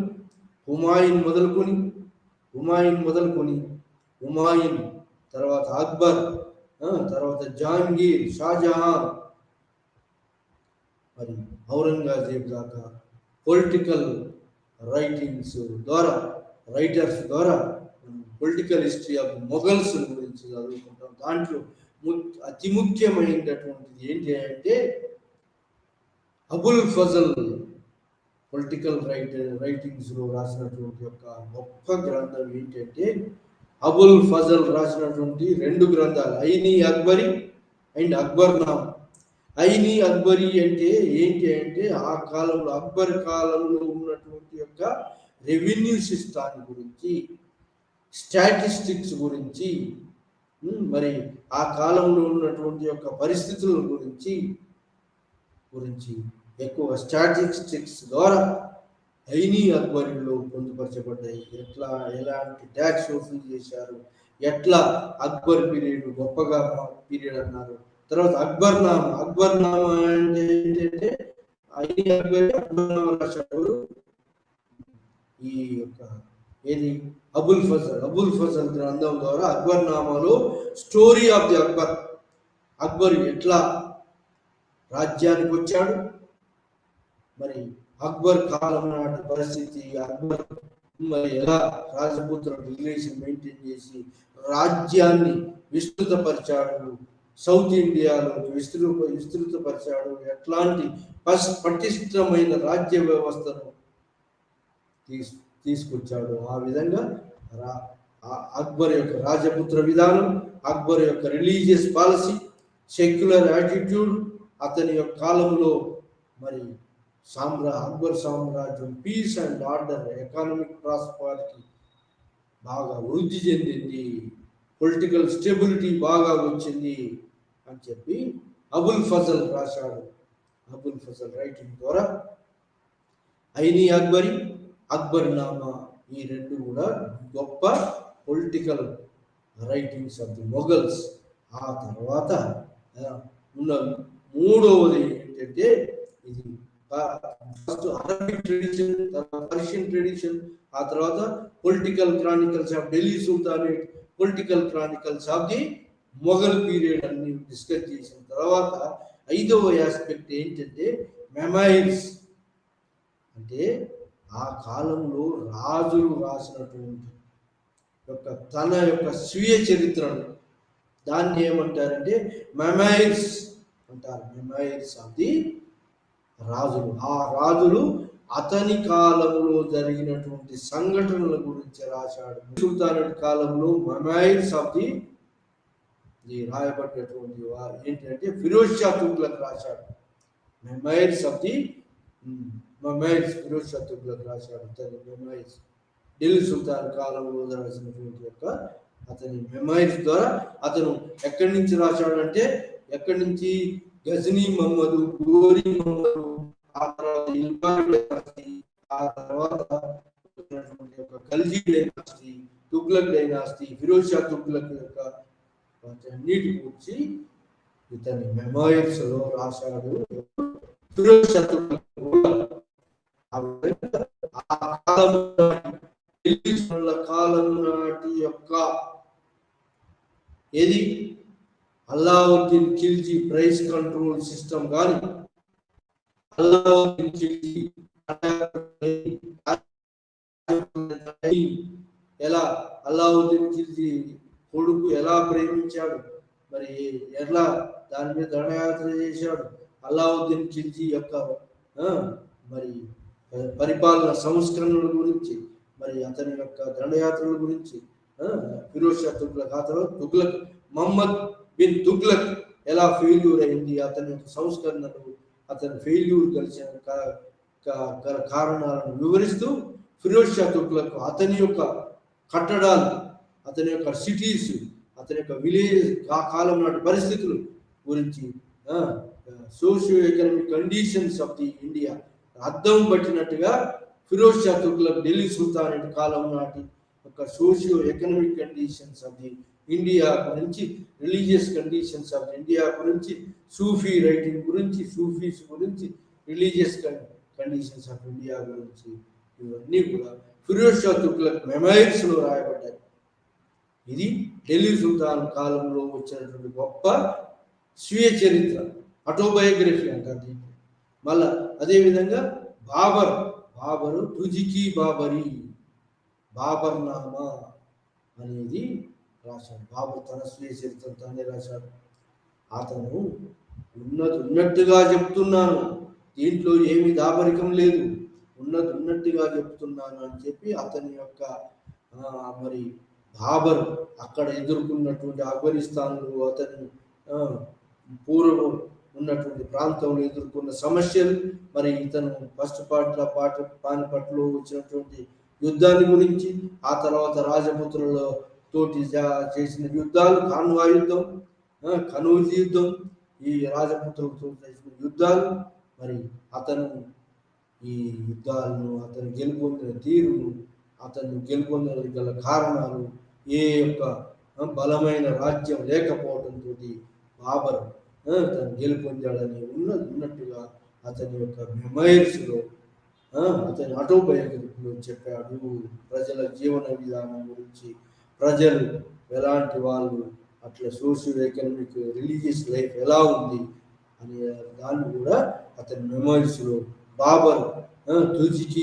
[SPEAKER 1] హుమాయూన్ హుమాయూన్ తర్వాత అక్బర్, తర్వాత జహాంగీర్, షాజహాన్, మరి ఔరంగజేబ్ దాకా పొలిటికల్ రైటర్స్ ద్వారా పొలిటికల్ హిస్టరీ ఆఫ్ మొఘల్స్ గురించి చదువుకుంటాం. దాంట్లో అతి ముఖ్యమైనటువంటిది ఏంటి అంటే అబుల్ ఫజల్ పొలిటికల్ రైటింగ్స్లో రాసినటువంటి యొక్క గొప్ప గ్రంథం ఏంటంటే అబుల్ ఫజల్ రాసినటువంటి 2 గ్రంథాలు, Ayni Akbari and Akbarnama. Ayni Akbari అంటే ఏంటి అంటే ఆ కాలంలో అక్బర్ కాలంలో ఉన్నటువంటి యొక్క రెవెన్యూ సిస్టమ్ గురించి, స్టాటిస్టిక్స్ గురించి, మరి ఆ కాలంలో ఉన్నటువంటి యొక్క పరిస్థితుల గురించి ఎక్కువ స్టాటిస్టిక్స్ ద్వారా ఐనీ అక్బరీలో పొందుపరచబడ్డాయి. ఎలాంటి ట్యాక్స్ వసూలు చేశారు, ఎట్లా అక్బర్ పీరియడ్ గొప్పగా పీరియడ్ అన్నారు. తర్వాత అక్బర్నామా అంటే ఏంటంటే ఐనీ అక్బర్నామా రాశాడు ఈ యొక్క ఏది అబుల్ ఫజల్ గ్రంథం ద్వారా. అక్బర్నామాలో స్టోరీ ఆఫ్ ది అక్బర్ ఎట్లా రాజ్యానికి వచ్చాడు, మరి అక్బర్ కాలం నాటి పరిస్థితి, అక్బర్ మరి ఎలా రాజపుత్ర రిలేషన్ మెయింటైన్ చేసి రాజ్యాన్ని విస్తృతపరిచాడు, సౌత్ ఇండియాలో విస్తృతపరిచాడు, ఎట్లాంటి పటిష్టమైన రాజ్య వ్యవస్థను తీసుకొచ్చాడు. ఆ విధంగా అక్బర్ యొక్క రాజపుత్ర విధానం, అక్బర్ యొక్క రిలీజియస్ పాలసీ, సెక్యులర్ యాటిట్యూడ్, అతని యొక్క కాలంలో మరి అక్బర్ సామ్రాజ్యం peace and order, economic prosperity బాగా వృద్ధి చెందింది, పొలిటికల్ స్టెబిలిటీ బాగా వచ్చింది అని చెప్పి అబుల్ ఫజల్ రాశాడు. అబుల్ ఫజల్ రైటింగ్ ద్వారా ఐనీ అక్బరీ, అక్బర్నామా ఈ 2 కూడా గొప్ప political writings of the Mughals. ఆ తర్వాత ఉన్న 3వది ఏంటంటే ఇది ఫస్ట్ అరబిక్ ట్రెడిషన్, తర్వాత పర్షియన్ ట్రెడిషన్, ఆ తర్వాత political Chronicles of Delhi sultanate, political Chronicles of the Mughal period అన్ని డిస్కస్ చేసిన తర్వాత 5వ ఆస్పెక్ట్ ఏంటంటే మెమైల్స్. అంటే ఆ కాలంలో రాజులు రాసినటువంటి తన యొక్క స్వీయ చరిత్రను, దాన్ని ఏమంటారంటే మెమైల్స్ అంటారు. మెమైల్స్ ఆఫ్ ది రాజులు. ఆ రాజులు అతని కాలంలో జరిగినటువంటి సంఘటనల గురించి రాశాడు. సుల్తానేట్ కాలంలో మెమైల్స్ ఆఫ్ ది రాయబడ్డటువంటి ఏంటంటే ఫిరోజ్ షా తుగ్లక్ రాశాడు. మెమైల్స్ ఆఫ్ ది ఫిరోజ్ షా తుగ్లక్ రాశాడు. మెమైల్స్ ఢిల్లీ సుల్తాన్ కాలంలో రాసినటువంటి యొక్క అతని మెమైల్స్ ద్వారా అతను ఎక్కడి నుంచి రాశాడంటే, ఎక్కడి నుంచి గజనీ మహమ్మదు, గోరీ మహమ్మదు, ఆ తర్వాత ఇల్బారి డైనాసిటీ, ఆ తర్వాత ఖల్జీ డైనాసిటీ, తుగ్లక్ డైనాసిటీ, ఫిరోజ్ షా తుగ్లక్ యొక్క అన్నిటి గురించి ఇతని మెమైల్స్ లో రాశాడు. ఫిరోజ్ షా తుగ్లక్ కాలం నాటి యొక్క ఏది Alauddin Khilji price control system కానీ, అల్లావుద్దీన్ ఖిల్జీ ఎలా అల్లావుద్దీన్ ఖిల్జీ కొడుకు ఎలా ప్రేమించాడు, మరి ఎలా దాని మీద దండయాత్ర చేశాడు, అలావుద్దీన్ ఖిల్జీ యొక్క మరి పరిపాలన సంస్కరణల గురించి, మరి అతని యొక్క దండయాత్రల గురించి, ఫిరోజ్ షా తుగ్లక్, తుగ్లక్ మహమ్మద్ బిన్ తుగ్లక్ ఎలా ఫెయిల్యూర్ అయింది, అతని యొక్క సంస్కరణలు, అతని ఫెయిల్యూర్ కలిసిన కారణాలను వివరిస్తూ ఫిరోజ్ షా తుగ్లక్ అతని యొక్క కట్టడాలు, అతని యొక్క సిటీస్, అతని యొక్క విలేజ్, ఆ కాలం నాటి పరిస్థితులు గురించి, socio economic conditions of the India అర్థం పట్టినట్టుగా ఫిరోజ్ షా తుగ్లక్ ఢిల్లీ సుల్తానేట్ కాలం నాటి ఒక socio economic conditions of the India గురించి, రిలీజియస్ కండిషన్స్ ఆఫ్ ఇండియా గురించి, సూఫీ రైటింగ్ గురించి, సూఫీస్ గురించి, రిలీజియస్ కండిషన్స్ ఆఫ్ ఇండియా గురించి, ఇవన్నీ కూడా ఫిరోజ్ షా తుగ్లక్ మెమైర్స్లో రాయబడ్డాయి. ఇది ఢిల్లీ సుల్తాన్ కాలంలో వచ్చినటువంటి గొప్ప స్వీయ చరిత్ర, ఆటోబయోగ్రఫీ అంటారు దీన్ని. మళ్ళా అదేవిధంగా బాబరు తుజికి బాబరి, బాబర్నామా అనేది రాశాడు. బాబర్ తన స్వీయ చరిత్ర తానే రాశాడు. అతను ఉన్నట్టుగా చెప్తున్నాను, దీంట్లో ఏమి దాపరికం లేదు, ఉన్నట్టుగా చెప్తున్నాను అని చెప్పి అతని యొక్క మరి బాబర్ అక్కడ ఎదుర్కొన్నటువంటి ఆఫ్ఘనిస్తాన్లో, అతని పూర్వం ఉన్నటువంటి ప్రాంతంలో ఎదుర్కొన్న సమస్యలు, మరి ఇతను ఫస్ట్ పానిపట్లో వచ్చినటువంటి యుద్ధాన్ని గురించి, ఆ తర్వాత రాజపుత్రుల తోటి చేసిన యుద్ధాలు, కాన్వా యుద్ధం, కనూజీ యుద్ధం, ఈ రాజపుత్రులతో చేసిన యుద్ధాలు, మరి అతను ఈ యుద్ధాలను, అతను గెలుపొందిన తీరును, అతను గెలుపొందిన గల కారణాలు, ఏ యొక్క బలమైన రాజ్యం లేకపోవడంతో బాబర్ తను గెలుపొందాడని ఉన్నట్టుగా అతని యొక్క మెమైర్స్లో, అతని ఆటోబయోగ్రఫీలో చెప్పాడు. ప్రజల జీవన విధానం గురించి, ప్రజలు ఎలాంటి వాళ్ళు, అట్లా సోషియో ఎకనామిక్ రిలీజియస్ లైఫ్ ఎలా ఉంది అనే దాన్ని కూడా అతని మెమైర్స్లో బాబర్ తుజికి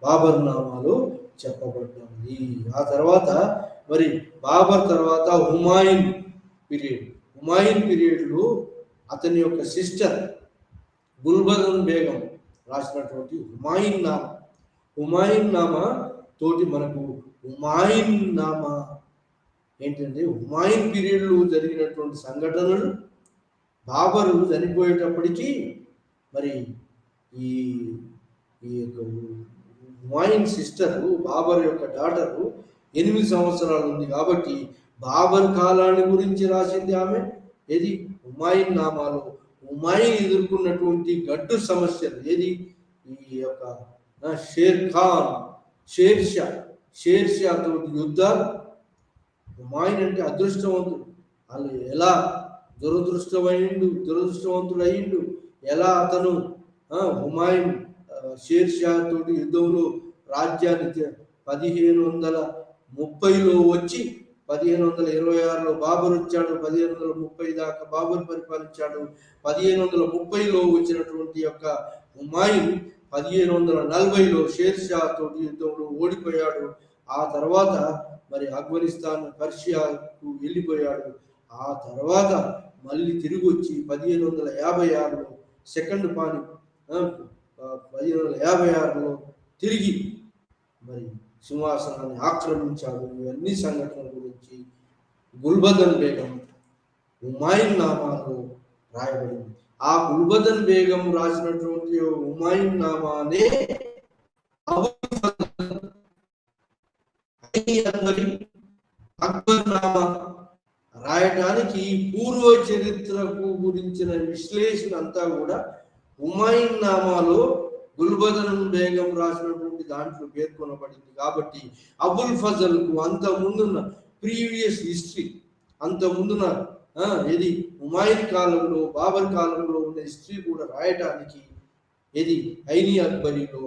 [SPEAKER 1] బాబర్ నామాలో చెప్పబడ్డాయి. ఆ తర్వాత మరి బాబర్ తర్వాత హుమాయూన్ పీరియడ్లో అతని యొక్క సిస్టర్ గుల్బదన్ బేగం రాసినటువంటి హుమాయూన్ నామా తోటి మనకు హుమాయూన్ నామా ఏంటంటే, హుమాయూన్ పీరియడ్లో జరిగినటువంటి సంఘటనలు, బాబరు చనిపోయేటప్పటికీ మరి ఈ యొక్క హుమాయూన్ సిస్టరు, బాబర్ యొక్క డాటరు 8 సంవత్సరాలు ఉంది కాబట్టి బాబర్ కాలాన్ని గురించి రాసింది ఆమె. ఏది హుమాయూన్ నామాలో హుమాయూన్ ఎదుర్కొన్నటువంటి గడ్డు సమస్యలు, ఏది ఈ యొక్క షేర్ షా తోటి యుద్ధాలు. హుమాయూన్ అంటే అదృష్టవంతుడు, వాళ్ళు ఎలా దురదృష్టవంతుడు అయ్యిండు, ఎలా అతను హుమాయూన్ షేర్ షా తోటి యుద్ధంలో రాజ్యాన్ని 1530లో వచ్చి 1526లో బాబర్ వచ్చాడు, 1530 దాకా బాబర్ పరిపాలించాడు. 1530లో వచ్చినటువంటి యొక్క హుమాయూన్ 1540లో షేర్ షా తోటి యుద్ధంలో ఓడిపోయాడు. ఆ తర్వాత మరి ఆఫ్ఘనిస్తాన్, పర్షియాకు వెళ్ళిపోయాడు. ఆ తర్వాత మళ్ళీ తిరిగి వచ్చి 1556లో సెకండ్ 1556లో తిరిగి మరి సింహాసనాన్ని ఆక్రమించాడు. ఇవన్నీ సంఘటనల గురించి గుల్బదన్ బేగం హుమాయూన్ నామాలో రాయబడింది. ఆ గుల్బదన్ బేగం రాసినటువంటి హుమాయూన్ నామానే అక్బర్ నామా రాయడానికి పూర్వ చరిత్రకు గురించిన విశ్లేషణ అంతా కూడా హుమాయూన్ నామాలో గుల్బదన్ బేగం రాసినటువంటి దాంట్లో పేర్కొనబడింది. కాబట్టి అబుల్ ఫజల్కు అంత ముందున్న ప్రీవియస్ హిస్టరీ, అంత ముందున ఇది హుమాయూన్ కాలంలో, బాబర్ కాలంలో ఉన్న హిస్టరీ కూడా రాయడానికి, ఇది ఐనీ అక్బరీలో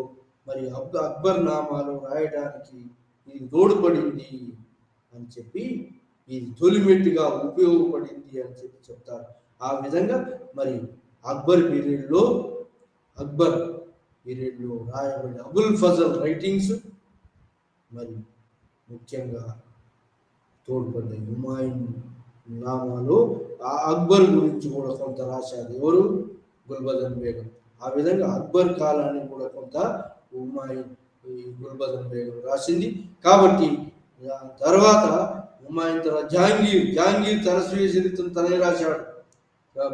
[SPEAKER 1] మరి అక్బర్ నామాలో రాయడానికి ఇది తోడ్పడింది అని చెప్పి, ఇది తొలిమెట్టుగా ఉపయోగపడింది అని చెప్పి చెప్తారు. ఆ విధంగా మరి అక్బర్ పీరియడ్లో రాయబడిన అబుల్ ఫజల్ రైటింగ్స్ మరి ముఖ్యంగా తోడ్పడ్డాయి. హుమాయూన్ నామాలు. అక్బర్ గురించి కూడా కొంత రాశారు. ఎవరు? గుల్బదన్ బేగం. ఆ విధంగా అక్బర్ కాలాన్ని కూడా కొంత హుమాయూన్ ఈ గుల్బదన్ బేగం రాసింది. కాబట్టి తర్వాత హుమాయూన్ తర్వాత జహాంగీర్ తన స్వీయ చరిత్రను తనే రాశాడు,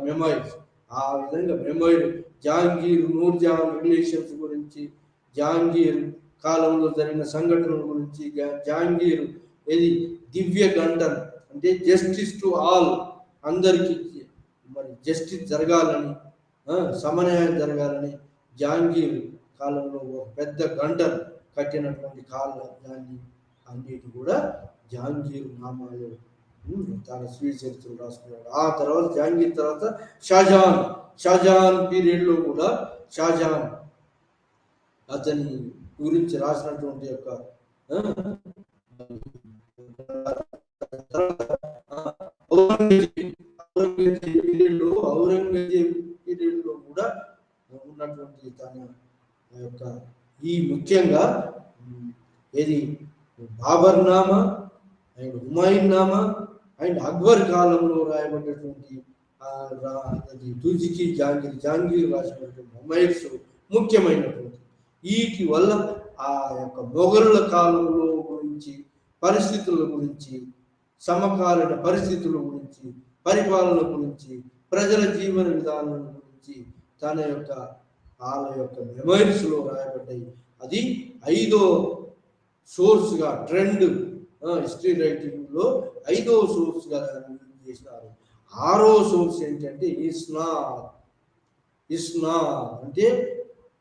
[SPEAKER 1] మెమోయిర్స్. ఆ విధంగా మెమోయిర్ జహాంగీర్ నూర్జహాన్ రిలేషన్స్ గురించి, జహాంగీర్ కాలంలో జరిగిన సంఘటనల గురించి, జహాంగీర్ ఏది దివ్య గంటన్ అంటే జస్టిస్ టు ఆల్, అందరికీ మరి జస్టిస్ జరగాలని, సమన్యాయం జరగాలని జహాంగీర్ కాలంలో ఒక పెద్ద గంటన్ కట్టినటువంటి దాన్ని అన్నిటి కూడా జహాంగీర్ నామాలు తన స్వీయ చరిత్రలు రాసుకున్నాడు. ఆ తర్వాత జహాంగీర్ తర్వాత షాజహాన్ పీరియడ్లో కూడా షాజహాన్ అతని గురించి రాసినటువంటి యొక్క ఔరంగజేబ్ పీరియడ్లో కూడా ఉన్నటువంటి తన యొక్క ఈ ముఖ్యంగా ఏది బాబర్ నామా అండ్ హుమాయూన్ నామా అండ్ అక్బర్ కాలంలో రాయబడినటువంటి తుజికి జహాంగీర్ రాసినటువంటి హుమాయూన్స్ ముఖ్యమైనటువంటి. వీటి వల్ల ఆ యొక్క మొఘలుల కాలంలో గురించి, పరిస్థితుల గురించి, సమకాలీన పరిస్థితుల గురించి, పరిపాలన గురించి, ప్రజల జీవన విధానం గురించి తన యొక్క వాళ్ళ యొక్క మెమోయిర్స్లో రాయబడ్డాయి. అది 5వ సోర్స్గా ట్రెండ్ హిస్టరీ రైటింగ్లో 5వ సోర్స్గా యూజ్ చేసినారు. 6వ సోర్స్ ఏంటంటే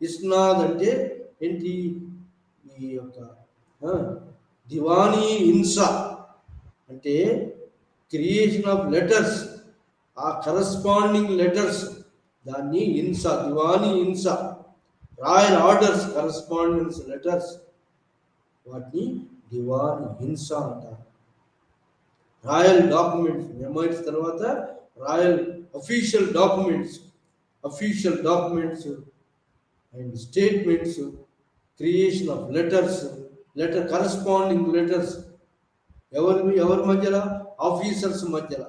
[SPEAKER 1] ఇస్నాద్ అంటే ఏంటి? ఈ యొక్క దివానీ ఇన్సా అంటే క్రియేషన్ ఆఫ్ లెటర్స్, ఆ కరస్పాండింగ్ లెటర్స్, దాన్ని ఇన్సా, దివానీ ఇన్సా, రాయల్ ఆర్డర్స్ కరస్పాండెన్స్ లెటర్స్, వాటిని దివానీ ఇన్సా అంటారు. రాయల్ డాక్యుమెంట్స్, మెమోయిర్స్ తర్వాత royal official documents and statements, creation of letters, corresponding letters ఎవరి మధ్యలో? ఆఫీసర్స్ మధ్యలో,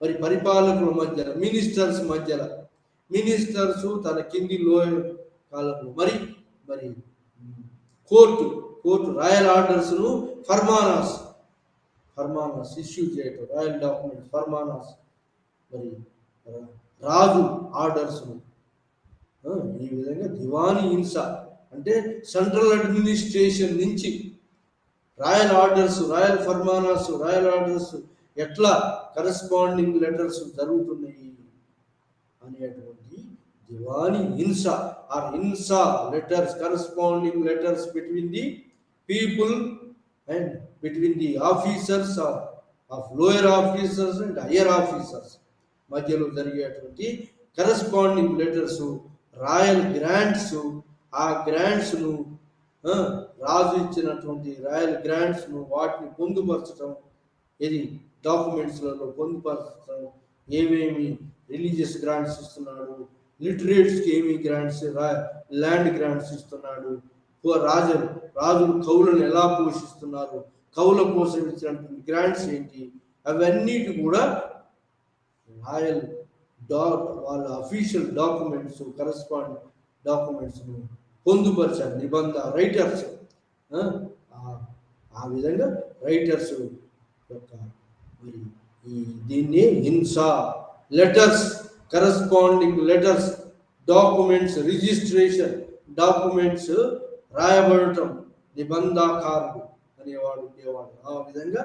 [SPEAKER 1] మరి పరిపాలకుల మధ్యలో, మినిస్టర్స్ తన కింది లోయర్ కాలంలో, మరి కోర్టు రాయల్ ఆర్డర్స్ను ఫర్మానాస్ ఇష్యూ చేయటం, రాయల్ డాక్యుమెంట్స్ ఫర్మానాస్, మరి రాజు ఆర్డర్స్ను. ఈ విధంగా దివానీ ఇన్సా అంటే సెంట్రల్ అడ్మినిస్ట్రేషన్ నుంచి రాయల్ ఆర్డర్స్, రాయల్ ఫర్మానాస్, రాయల్ ఆర్డర్స్ ఎట్లా కరస్పాండింగ్ లెటర్స్ జరుగుతున్నాయి అనేటువంటి దివానీ ఇన్సా ఆర్ ఇన్సా letters, corresponding letters between the people and between the officers of lower officers and higher officers మధ్యలో జరిగేటువంటి కరస్పాండింగ్ లెటర్స్, రాయల్ గ్రాంట్స్, ఆ గ్రాంట్స్ను రాజు ఇచ్చినటువంటి రాయల్ గ్రాంట్స్ను వాటిని పొందుపరచడం, ఇది డాక్యుమెంట్స్లలో పొందుపరచడం, ఏమేమి రిలీజియస్ గ్రాంట్స్ ఇస్తున్నాడు, లిటరేట్స్కి ఏమి గ్రాంట్స్, ల్యాండ్ గ్రాంట్స్ ఇస్తున్నాడు, రాజులు కౌలను ఎలా పోషిస్తున్నారు, కౌల కోసం ఇచ్చినటువంటి గ్రాంట్స్ ఏంటి, అవన్నిటి కూడా రాయల్ వాళ్ళ అఫీషియల్ డాక్యుమెంట్స్, కరస్పాండ్ డాక్యుమెంట్స్ను పొందుపరిచారు నిబంధ రైటర్స్. ఆ విధంగా రైటర్స్ యొక్క మరి దీన్ని ఇన్సా letters, corresponding letters, documents, registration documents రాయబడటం, నిబంధాకారుడు అనేవాడు ఉండేవాడు. ఆ విధంగా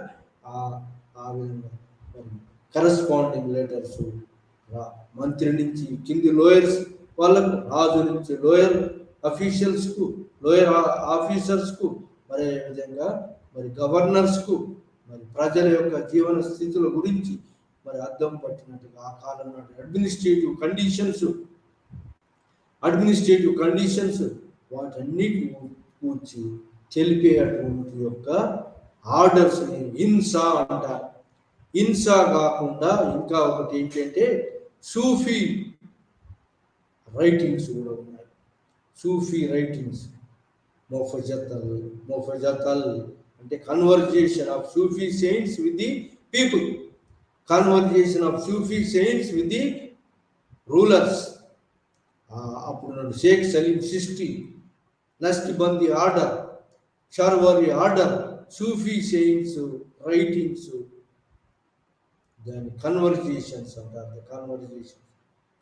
[SPEAKER 1] కరస్పాండింగ్ లెటర్స్ మంత్రి నుంచి కింది లోయర్స్ వాళ్ళకు, రాజు నుంచి లోయర్ అఫీషియల్స్కు, లోయర్ ఆఫీసర్స్కు, మరి విధంగా మరి గవర్నర్స్కు, మరి ప్రజల యొక్క జీవన స్థితుల గురించి మరి అర్థం పట్టినట్టుగా ఆ కాలం నాటి అడ్మినిస్ట్రేటివ్ కండిషన్స్ వాటన్నిటిని కూర్చి తెలిపేటువంటి యొక్క ఆర్డర్స్ని ఇన్సా అంటారు. ఇన్సా కాకుండా ఇంకా ఒకటి ఏంటంటే సూఫీ రైటింగ్స్ కూడా ఉన్నాయి. సూఫీ రైటింగ్స్, మొఫజతల్ అంటే conversation of Sufi saints with the people. Conversation of Sufi saints with the rulers. అప్పుడు నన్ను షేక్ సలీం సిస్టి, నస్టిబంది ఆర్డర్, షర్వరి ఆర్డర్, సూఫీ సెయింట్స్ రైటింగ్స్, దాని కన్వర్జేషన్స్ అంటారు.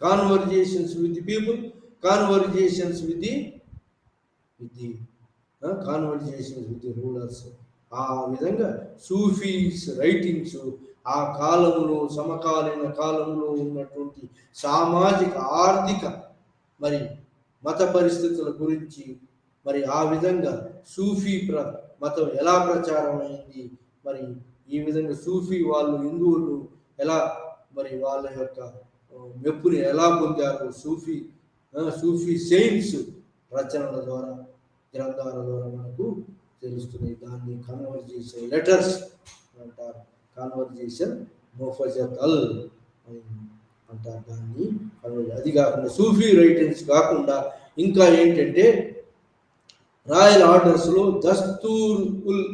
[SPEAKER 1] Conversations with the people, conversations with the conversations with the rulers. ఆ విధంగా సూఫీస్ రైటింగ్స్ ఆ కాలంలో, సమకాలీన కాలంలో ఉన్నటువంటి సామాజిక, ఆర్థిక, మరి మత పరిస్థితుల గురించి, మరి ఆ విధంగా సూఫీ మతం ఎలా ప్రచారం అయింది, మరి ఈ విధంగా సూఫీ వాళ్ళు, హిందువులు ఎలా మరి వాళ్ళ యొక్క మెప్పుని ఎలా పొందారు, సూఫీ సెయింట్స్ రచనల ద్వారా, గ్రంథాల ద్వారా మనకు తెలుస్తున్నాయి. దాన్ని కన్వర్జేషన్ లెటర్స్ అంటారు. కాన్వర్జేషన్ ముఫజత్ అల్ అని అంటారు దాన్ని. అది కాకుండా సూఫీ రైటింగ్స్ కాకుండా ఇంకా ఏంటంటే రాయల్ ఆర్డర్స్లో దస్తూర్ ఉల్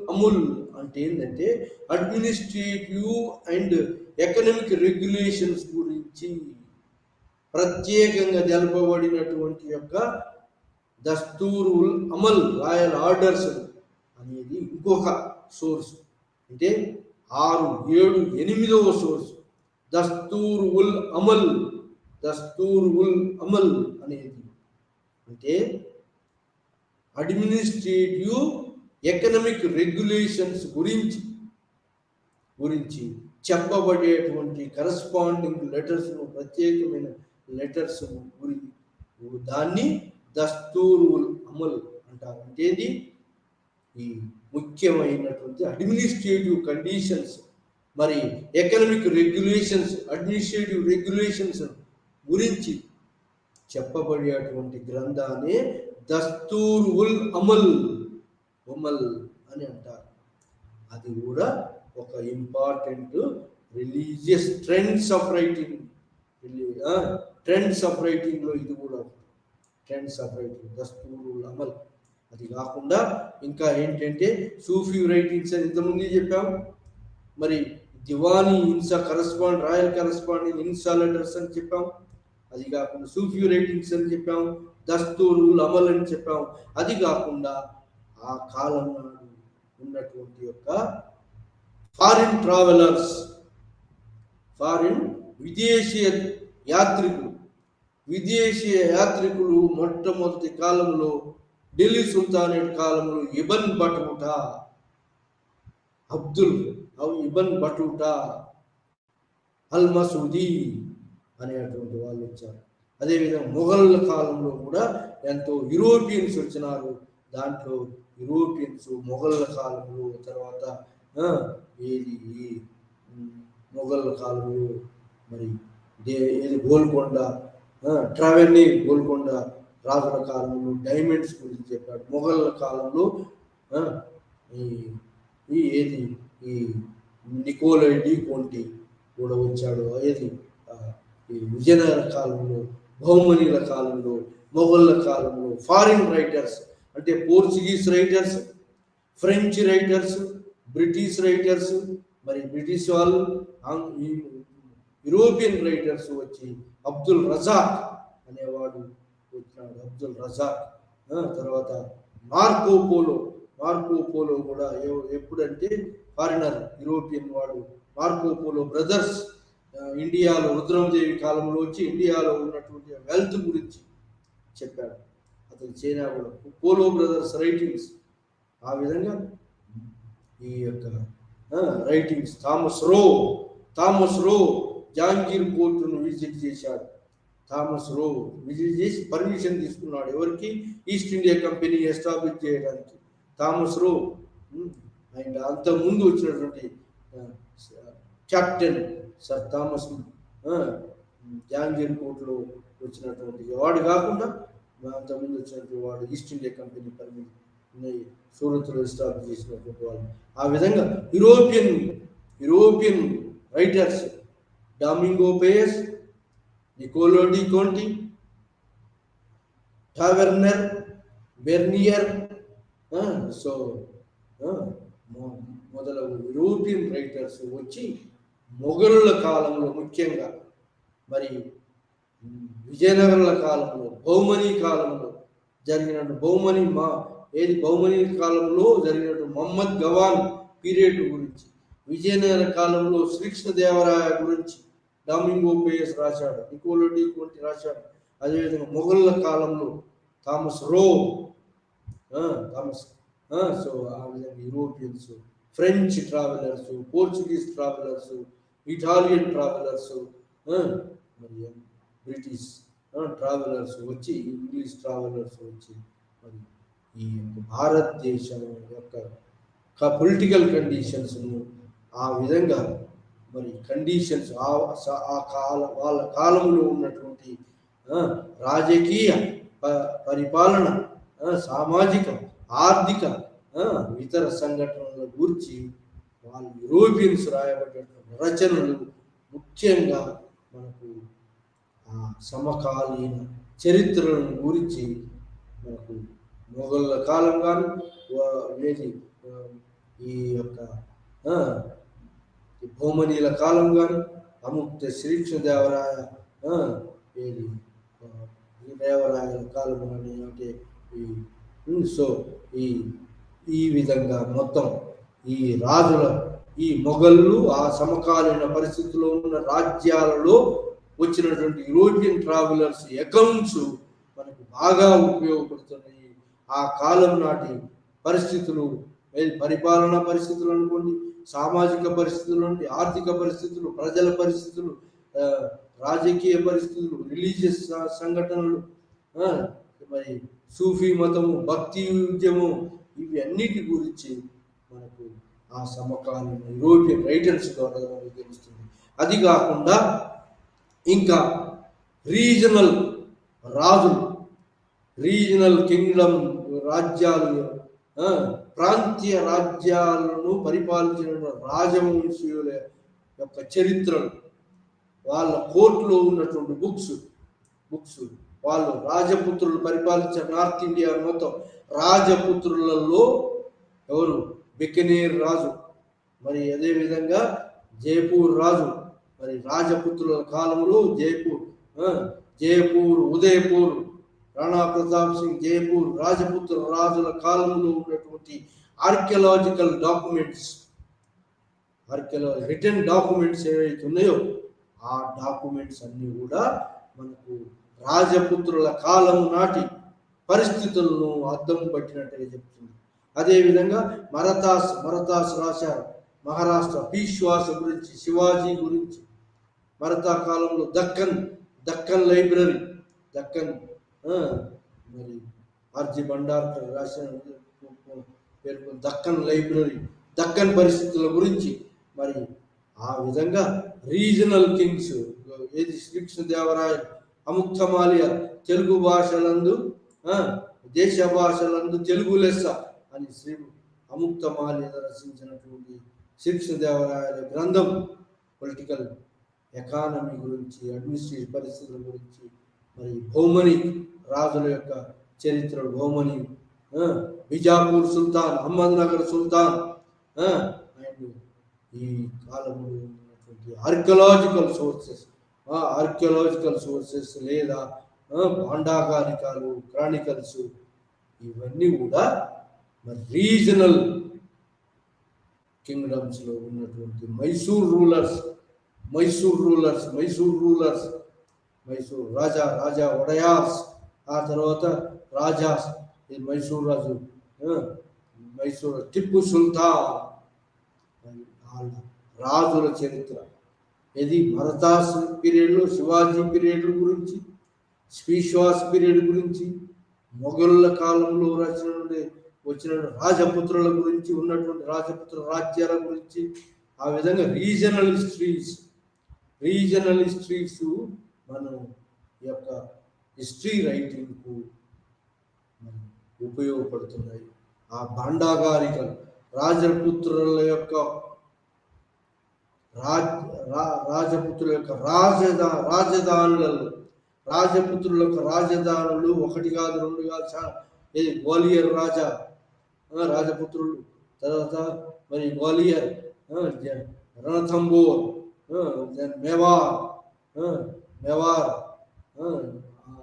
[SPEAKER 1] అముల్ అంటే ఏంటంటే అడ్మినిస్ట్రేటివ్ అండ్ ఎకనామిక్ రెగ్యులేషన్స్ గురించి ప్రత్యేకంగా తెలపబడినటువంటి యొక్క దస్తూర్ ఉల్ అమల్, రాయల్ ఆర్డర్స్ అనేది ఇంకొక సోర్స్. అంటే 6, 7, 8వ సోర్స్ దస్తూర్ ఉల్ అమల్ అనేది. అంటే అడ్మినిస్ట్రేటివ్ ఎకనామిక్ రెగ్యులేషన్స్ గురించి చెప్పబడేటువంటి కరస్పాండింగ్ లెటర్స్ను, ప్రత్యేకమైన లెటర్స్ గురించి దాన్ని దస్తూర్ ఉల్ అమల్ అంటారు. అంటే ఈ ముఖ్యమైనటువంటి అడ్మినిస్ట్రేటివ్ కండిషన్స్, మరి ఎకనామిక్ రెగ్యులేషన్స్, అడ్మినిస్ట్రేటివ్ రెగ్యులేషన్స్ గురించి చెప్పబడేటువంటి గ్రంథాన్ని దస్తూర్ ఉల్ అమల్ అని అంటారు. అది కూడా ఒక ఇంపార్టెంట్ రిలీజియస్ ట్రెండ్స్ ఆఫ్ రైటింగ్లో ఇది కూడా ట్రెండ్స్ ఆఫ్ రైటింగ్ దస్తూర్ ఉల్ అమల్. అది కాకుండా ఇంకా ఏంటంటే సూఫీ రైటింగ్స్ అని ఇంతకుముందు చెప్పాం. మరి దివానీ హింసా రాయల్ కరస్పాండింగ్ హింసా లెటర్స్ అని చెప్పాం. అది కాకుండా సూఫీ రైటింగ్స్ అని చెప్పాం, దస్తూర్ ఉల్ అమల్ అని చెప్పాం. అది కాకుండా ఆ కాలం నాడు ఉన్నటువంటి యొక్క విదేశీయ యాత్రికులు మొట్టమొదటి కాలంలో ఢిల్లీ సుల్తానేట్ కాలంలో ఇబన్ బటూటా అల్ మసూదీ అనేటువంటి వాళ్ళు వచ్చారు. అదేవిధంగా మొఘళ్ళ కాలంలో కూడా ఎంతో యూరోపియన్స్ వచ్చినారు. దాంట్లో యూరోపియన్స్ మొఘళ్ళ కాలంలో, తర్వాత మొఘళ్ళ కాలంలో మరి గోల్కొండ రాజుల కాలంలో డైమండ్స్ గురించి చెప్పాడు. మొఘళ్ళ కాలంలో ఈ నికోలై డి కోంటి కూడా వచ్చాడు. ఈ విజయనగర కాలంలో, బహుమనీల కాలంలో, మొఘళ్ళ కాలంలో ఫారిన్ రైటర్స్ అంటే Portuguese writers, French writers, British writers, మరి బ్రిటిష్ వాళ్ళు, యూరోపియన్ రైటర్స్ వచ్చి అబ్దుల్ రజాక్ అనేవాడు వచ్చినాడు. అబ్దుల్ రజాక్ తర్వాత మార్కో పోలో కూడా ఎప్పుడంటే ఫారినర్, యూరోపియన్ వాడు. మార్కో పోలో బ్రదర్స్ ఇండియాలో రుద్రమదేవి కాలంలో వచ్చి ఇండియాలో ఉన్నటువంటి వెల్త్ గురించి చెప్పాడు. అతను చైనా కూడా పోలో బ్రదర్స్ రైటింగ్స్. ఆ విధంగా ఈ యొక్క రైటింగ్స్ థామస్ రో జాంగీర్ కోర్టును విజిట్ చేశాడు. థామస్ రో విజిట్ చేసి పర్మిషన్ తీసుకున్నాడు. ఎవరికి? ఈస్ట్ ఇండియా కంపెనీ ఎస్టాబ్లిష్ చేయడానికి. థామస్ రో అండ్ అంతకుముందు వచ్చినటువంటి కెప్టెన్ సర్ థామస్ జాంగీర్ కోర్టులో వచ్చినటువంటి వాడు కాకుండా అంతకుముందు వచ్చినటువంటి వాడు ఈస్ట్ ఇండియా కంపెనీ పర్మిషన్ సూరత్లో ఎస్టాబ్లిష్ చేసినటువంటి వాళ్ళు. ఆ విధంగా European writers Domingo Paes, Niccolo de Conti, Bernier, మొదలగు యూరోపియన్ రైటర్స్ వచ్చి మొఘలుల కాలంలో ముఖ్యంగా మరి విజయనగరాల కాలంలో బహుమనీ కాలంలో జరిగినట్టు బహుమనీ కాలంలో జరిగినట్టు మహమ్మద్ గవాన్ పీరియడ్ గురించి, విజయనగర కాలంలో శ్రీకృష్ణదేవరాయ గురించి డామింగో పేయస్ రాశాడు, నికోలో డి కోంటి రాశాడు. అదేవిధంగా మొఘలుల కాలంలో థామస్ రో సో ఆ విధంగా Europeans, French travellers, Portuguese travellers, Italian travellers, మరి బ్రిటిష్ ట్రావెలర్స్ వచ్చి, ఇంగ్లీష్ ట్రావెలర్స్ వచ్చి మరి ఈ భారతదేశం యొక్క పొలిటికల్ కండిషన్స్ను ఆ విధంగా మరి కండిషన్స్ వాళ్ళ కాలంలో ఉన్నటువంటి రాజకీయ పరిపాలన, సామాజిక, ఆర్థిక, ఇతర సంఘటనల గురించి వాళ్ళు యూరోపియన్స్ రాయబడినటువంటి రచనలు ముఖ్యంగా మనకు సమకాలీన చరిత్రలను గురించి మనకు మొఘలుల కాలం కానీ ఈ యొక్క బహుమనీల కాలం కానీ, అముక్త శ్రీకృష్ణదేవరాయ దేవరాయల కాలం కానీ, అంటే సో ఈ విధంగా మొత్తం ఈ రాజుల, ఈ మొఘళ్ళు ఆ సమకాలీన పరిస్థితుల్లో ఉన్న రాజ్యాలలో వచ్చినటువంటి యూరోపియన్ ట్రావెలర్స్ అకౌంట్స్ మనకు బాగా ఉపయోగపడుతున్నాయి. ఆ కాలం నాటి పరిస్థితులు, పరిపాలనా పరిస్థితులు అనుకోండి, సామాజిక పరిస్థితులు నుండి, ఆర్థిక పరిస్థితులు, ప్రజల పరిస్థితులు, రాజకీయ పరిస్థితులు, రిలీజియస్ సంఘటనలు, మరి సూఫీ మతము, భక్తి ఉద్యమం, ఇవి అన్నిటి గురించి మనకు ఆ సమకాలీన యూరోపియన్ రైటర్స్ ద్వారా మనకు తెలుస్తుంది. అది కాకుండా ఇంకా రీజనల్ రాజులు, రీజనల్ కింగ్డమ్ రాజ్యాలు, ప్రాంతీయ రాజ్యాలను పరిపాలించిన రాజవంశీయుల యొక్క చరిత్రలు, వాళ్ళ కోర్టులో ఉన్నటువంటి బుక్స్ వాళ్ళు రాజపుత్రులు పరిపాలించిన నార్త్ ఇండియా మొత్తం రాజపుత్రులలో ఎవరు? బికనేర్ రాజు, మరి అదేవిధంగా జైపూర్ రాజు, మరి రాజపుత్రుల కాలంలో జైపూర్, ఉదయపూర్, రాణా ప్రతాప్ సింగ్, జైపూర్ రాజపుత్ర రాజుల కాలంలో ఉన్నటువంటి ఆర్కియలాజికల్ డాక్యుమెంట్స్, రిటర్న్ డాక్యుమెంట్స్ ఏవైతే ఉన్నాయో ఆ డాక్యుమెంట్స్ అన్ని కూడా మనకు రాజపుత్రుల కాలం నాటి పరిస్థితులను అద్దం పట్టినట్టుగా చెప్తుంది. అదేవిధంగా మరతాస్ రాశారు మహారాష్ట్ర పీష్వాస్ గురించి, శివాజీ గురించి. మరతా కాలంలో దక్కన్ లైబ్రరీ, మరి ఆర్జి భండార్కర్ రాసిన పేరు దక్కన్ లైబ్రరీ, దక్కన్ పరిస్థితుల గురించి. మరి ఆ విధంగా రీజనల్ కింగ్స్, శ్రీకృష్ణదేవరాయ, అముక్తమాల్య, తెలుగు భాషలందు దేశ భాషలందు తెలుగు లెస్స అని శ్రీ అముక్తమాల్య రచించినటువంటి శ్రీకృష్ణదేవరాయల గ్రంథం పొలిటికల్ ఎకానమీ గురించి, అడ్మినిస్ట్రేటివ్ పరిస్థితుల గురించి, మరి బహుమని రాజుల యొక్క చరిత్రలు, బహుమని, బిజాపూర్ సుల్తాన్, అహ్మద్నగర్ సుల్తాన్, అండ్ ఈ కాలంలో ఉన్నటువంటి ఆర్కియలాజికల్ సోర్సెస్ లేదా భాండాగారికాలు, క్రానికల్స్, ఇవన్నీ కూడా మరి రీజనల్ కింగ్డమ్స్ లో ఉన్నటువంటి మైసూర్ రాజా ఒడయార్స్, ఆ తర్వాత రాజాస్, మైసూర్ రాజు, టిప్పు సుల్తాన్, రాజుల చరిత్ర. ఇది మరతాస్ పీరియడ్లో, శివాజీ పీరియడ్ గురించి, పీష్వాస్ పీరియడ్ గురించి, మొఘలుల కాలంలో వచ్చిన రాజపుత్రుల గురించి, ఉన్నటువంటి రాజపుత్ర రాజ్యాల గురించి. ఆ విధంగా రీజనల్ హిస్టరీస్ మనం ఈ యొక్క హిస్టరీ రైటింగ్కు ఉపయోగపడుతున్నాయి. ఆ భాండాగారికలు, రాజపుత్రుల యొక్క రాజధానులు ఒకటి కాదు, రెండు కాదు, గ్వాలియర్ రాజపుత్రులు, తర్వాత మరి గ్వాలియర్, రణథంబోర్, దెన్ మేవార్, మేవార్,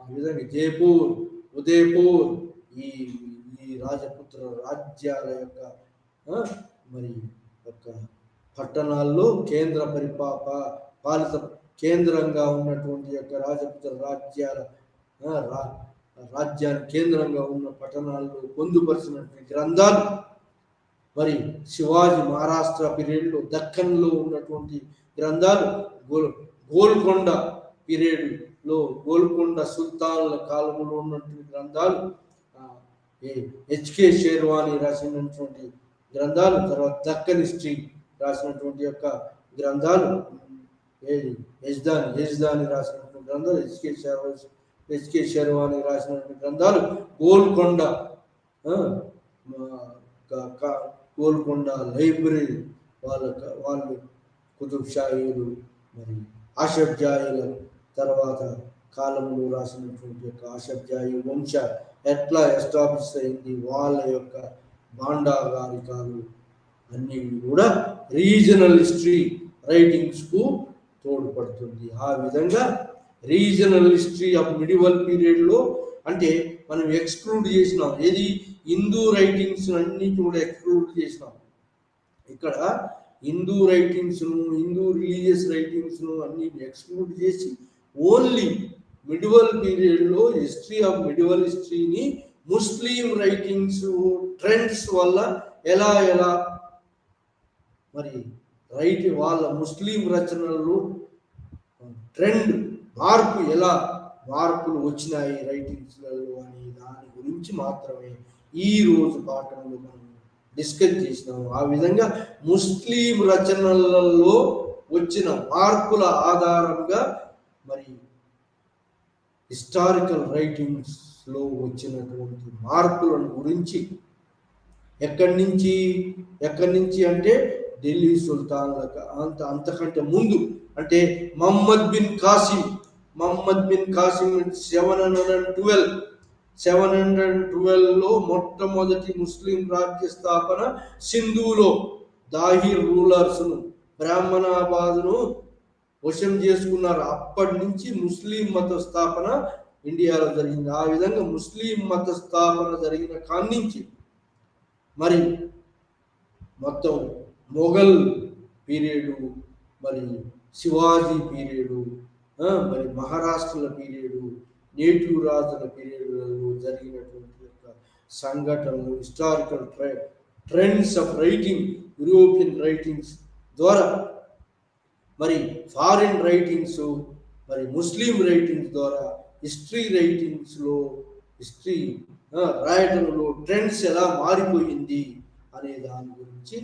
[SPEAKER 1] ఈ విధంగా జైపూర్, ఉదయపూర్, ఈ ఈ రాజపుత్ర రాజ్యాల యొక్క మరి యొక్క పట్టణాల్లో కేంద్ర పాలిత కేంద్రంగా ఉన్నటువంటి యొక్క రాజపుత్ర రాజ్యాన్ని కేంద్రంగా ఉన్న పట్టణాల్లో పొందుపరిచినటువంటి గ్రంథాలు, మరి శివాజీ మహారాష్ట్ర పీరియడ్లో దక్కన్లో ఉన్నటువంటి గ్రంథాలు, గోల్కొండ పీరియడ్లో గోల్కొండ సుల్తాన్ల కాలంలో ఉన్నటువంటి గ్రంథాలు, హెచ్కే షేర్వాణి రాసినటువంటి గ్రంథాలు, తర్వాత దక్కన్ హిస్టరీ రాసినటువంటి యొక్క గ్రంథాలు, యజ్దాని రాసినటువంటి గ్రంథాలు, హెచ్కే షేర్వాణి రాసినటువంటి గ్రంథాలు, గోల్కొండ లైబ్రరీ వాళ్ళు కుతుబ్ షాహీలు, మరి ఆషఫ్ జాహీల తర్వాత కాలంలో రాసినటువంటి యొక్క ఆషఫ్ జాహీ వంశ ఎట్లా ఎస్టాబ్లిష్ అయింది, వాళ్ళ యొక్క భాండాగారికాలు అన్నీ కూడా రీజనల్ హిస్టరీ రైటింగ్స్కు తోడ్పడుతుంది. ఆ విధంగా రీజనల్ హిస్టరీ ఆఫ్ మిడివల్ పీరియడ్లో అంటే మనం ఎక్స్క్లూడ్ చేసినాం, ఏది హిందూ రైటింగ్స్ అన్నిటి కూడా ఎక్స్క్లూడ్ చేసినాం. ఇక్కడ హిందూ రైటింగ్స్ను, హిందూ రిలీజియస్ రైటింగ్స్ను అన్ని ఎక్స్క్లూడ్ చేసి ఓన్లీ మిడివల్ పీరియడ్లో హిస్టరీ ఆఫ్ మిడివల్ హిస్టరీని ముస్లిం రైటింగ్స్ ట్రెండ్స్ వల్ల ఎలా మరి వాళ్ళ ముస్లిం రచనలు ట్రెండ్ మార్పులు వచ్చినాయి రైటింగ్స్లలో అని దాని గురించి మాత్రమే ఈ రోజు పాఠంలో మనం డిస్కస్ చేసినాము. ఆ విధంగా ముస్లిం రచనలలో వచ్చిన మార్పుల ఆధారంగా మరి హిస్టారికల్ రైటింగ్స్లో వచ్చినటువంటి మార్పులను గురించి ఎక్కడి నుంచి అంటే ఢిల్లీ సుల్తాన్లకు అంతకంటే ముందు అంటే మహమ్మద్ బిన్ కాసిం 712లో మొట్టమొదటి ముస్లిం రాజ్య స్థాపన సింధులో దాహిర్ రూలర్స్ను బ్రాహ్మణాబాద్ను వశం చేసుకున్నారు. అప్పటి నుంచి ముస్లిం మత స్థాపన ఇండియాలో జరిగింది. ఆ విధంగా ముస్లిం మత స్థాపన జరిగిన కాడి నుంచి మరి మొత్తం మొఘల్ పీరియడు, మరి శివాజీ పీరియడు, మరి మహారాష్ట్రల పీరియడు, నేటివ్ రాజుల పీరియడ్లలో జరిగినటువంటి యొక్క సంఘటనలు, historical trends of writing, European writings ద్వారా మరి ఫారిన్ రైటింగ్స్, మరి ముస్లిం రైటింగ్స్ ద్వారా హిస్టరీ రైటింగ్స్లో రాయటంలో ట్రెండ్స్ ఎలా మారిపోయింది అనే దాని గురించి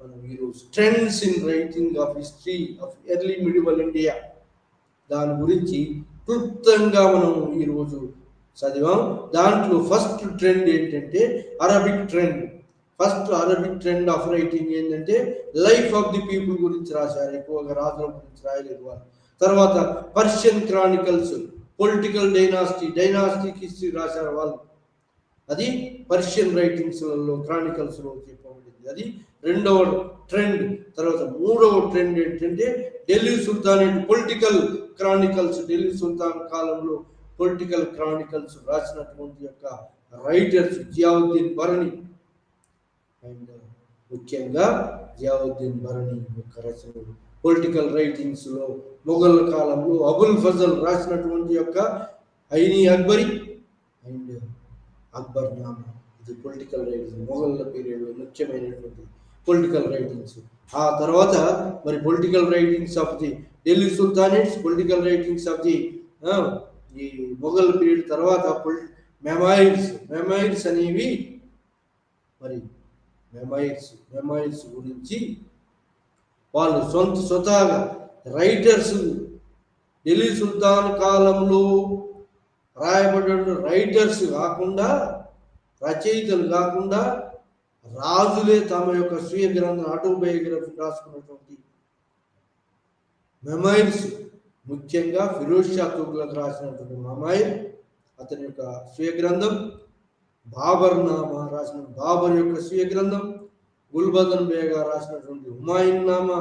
[SPEAKER 1] మనం ఈరోజు trends in writing of history of early medieval India దాని గురించి క్లుప్తంగా మనం ఈరోజు చదివాం. దాంట్లో ఫస్ట్ ట్రెండ్ ఏంటంటే Arabic trend. First Arabic trend of writing ఏంటంటే లైఫ్ ఆఫ్ ది పీపుల్ గురించి రాశారు, ఎక్కువగా రాజుల గురించి రాయలేదు వాళ్ళు. తర్వాత Persian Chronicles, political dynastic history రాశారు వాళ్ళు. అది పర్షియన్ రైటింగ్స్లలో క్రానికల్స్లో చెప్పబడింది. అది రెండవ ట్రెండ్. తర్వాత మూడవ ట్రెండ్ ఏంటంటే Delhi sultanate political chronicles. Delhi సుల్తాన్ కాలంలో పొలిటికల్ క్రానికల్స్ రాసినటువంటి యొక్క రైటర్స్ జియావుద్దీన్ బరణి, అండ్ ముఖ్యంగా జియావుద్దీన్ బరణి యొక్క రచనలు పొలిటికల్ రైటింగ్స్లో మొఘల్ కాలంలో అబుల్ ఫజల్ రాసినటువంటి యొక్క ఐనీ అక్బరి అండ్ అక్బర్నామా, ఇది పొలిటికల్ రైటింగ్స్ మొఘల్ పీరియడ్లో ముఖ్యమైనటువంటి పొలిటికల్ రైటింగ్స్. ఆ తర్వాత మరి political writings of the Delhi sultanates, political writings of the ఈ మొఘల్ పీరియడ్ తర్వాత మెమైర్స్ అనేవి మరి మెమైర్స్ గురించి వాళ్ళు స్వతహాగా రైటర్స్ ఢిల్లీ సుల్తాన్ కాలంలో రాయబడిన రైటర్స్ కాకుండా, రచయితలు కాకుండా రాజులే తమ యొక్క స్వీయ గ్రంథం ఆటోబయోగ్రఫీ రాసుకున్నటువంటి మెమైర్స్, ముఖ్యంగా ఫిరోజ్ షా తుగ్లక్ రాసినటువంటి మెమైర్ అతని యొక్క స్వీయ గ్రంథం, బాబర్ నామా రాసిన బాబర్ యొక్క స్వీయ గ్రంథం, గుల్బదన్ బేగా రాసినటువంటి హుమాయూన్ నామా,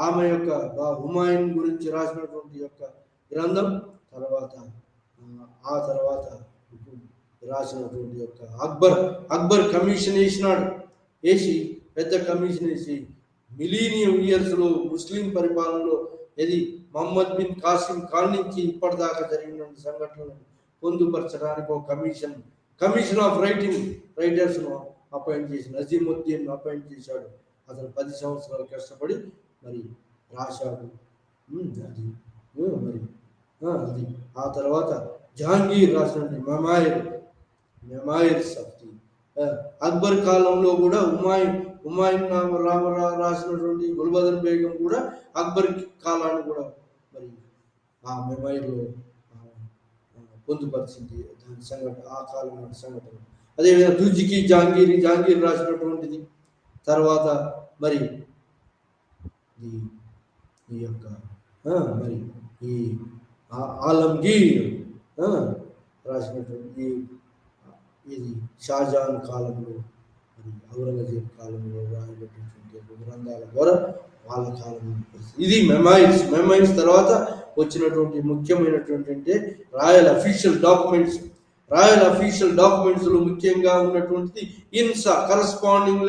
[SPEAKER 1] ఆమె యొక్క హుమాయూన్ గురించి రాసినటువంటి యొక్క గ్రంథం, తర్వాత ఆ తర్వాత రాసినటువంటి యొక్క అక్బర్ కమిషన్ వేసి పెద్ద కమిషన్ వేసి మిలీనియం ఇయర్స్లో ముస్లిం పరిపాలనలో ఇది మహమ్మద్ బిన్ కాసిం ఖాన్ నుంచి ఇప్పటిదాకా జరిగిన సంఘటనలను పొందుపరచడానికి ఒక కమిషన్ ఆఫ్ రైటర్స్ను అపాయింట్ చేసి నజీముద్దీన్ అపాయింట్ చేశాడు. అతను 10 సంవత్సరాలు కష్టపడి మరి రాశాడు. అది మరి అది ఆ తర్వాత జహాంగీర్ రాసినటువంటి మెమాయిర్ సఫ్తి. అక్బర్ కాలంలో కూడా హుమాయూన్ రాసినటువంటి గుల్బదన్ బేగం కూడా అక్బర్ కాలాన్ని కూడా మరి ఆ మెమాయిర్లో పొందుపరిచింది దాని సంఘటన, ఆ కాలం సంఘటన. అదేవిధంగా దుజ్జికి జహాంగీర్ రాసినటువంటిది. తర్వాత మరి ఈ యొక్క మరి ఈ ఆలంగీర్ రాసినటువంటి ఇది షాజహాన్ కాలంలో మరి ఔరంగజేబ్ కాలంలో రాయబడినటువంటి గ్రంథాల ద్వారా వాళ్ళ కాలంలో ఇది మెమైన్స్. తర్వాత వచ్చినటువంటి ముఖ్యమైనటువంటి అంటే రాయల్ అఫీషియల్ డాక్యుమెంట్స్ లో ముఖ్యంగా ఉన్నటువంటిది ఇన్సా కరస్పాండింగ్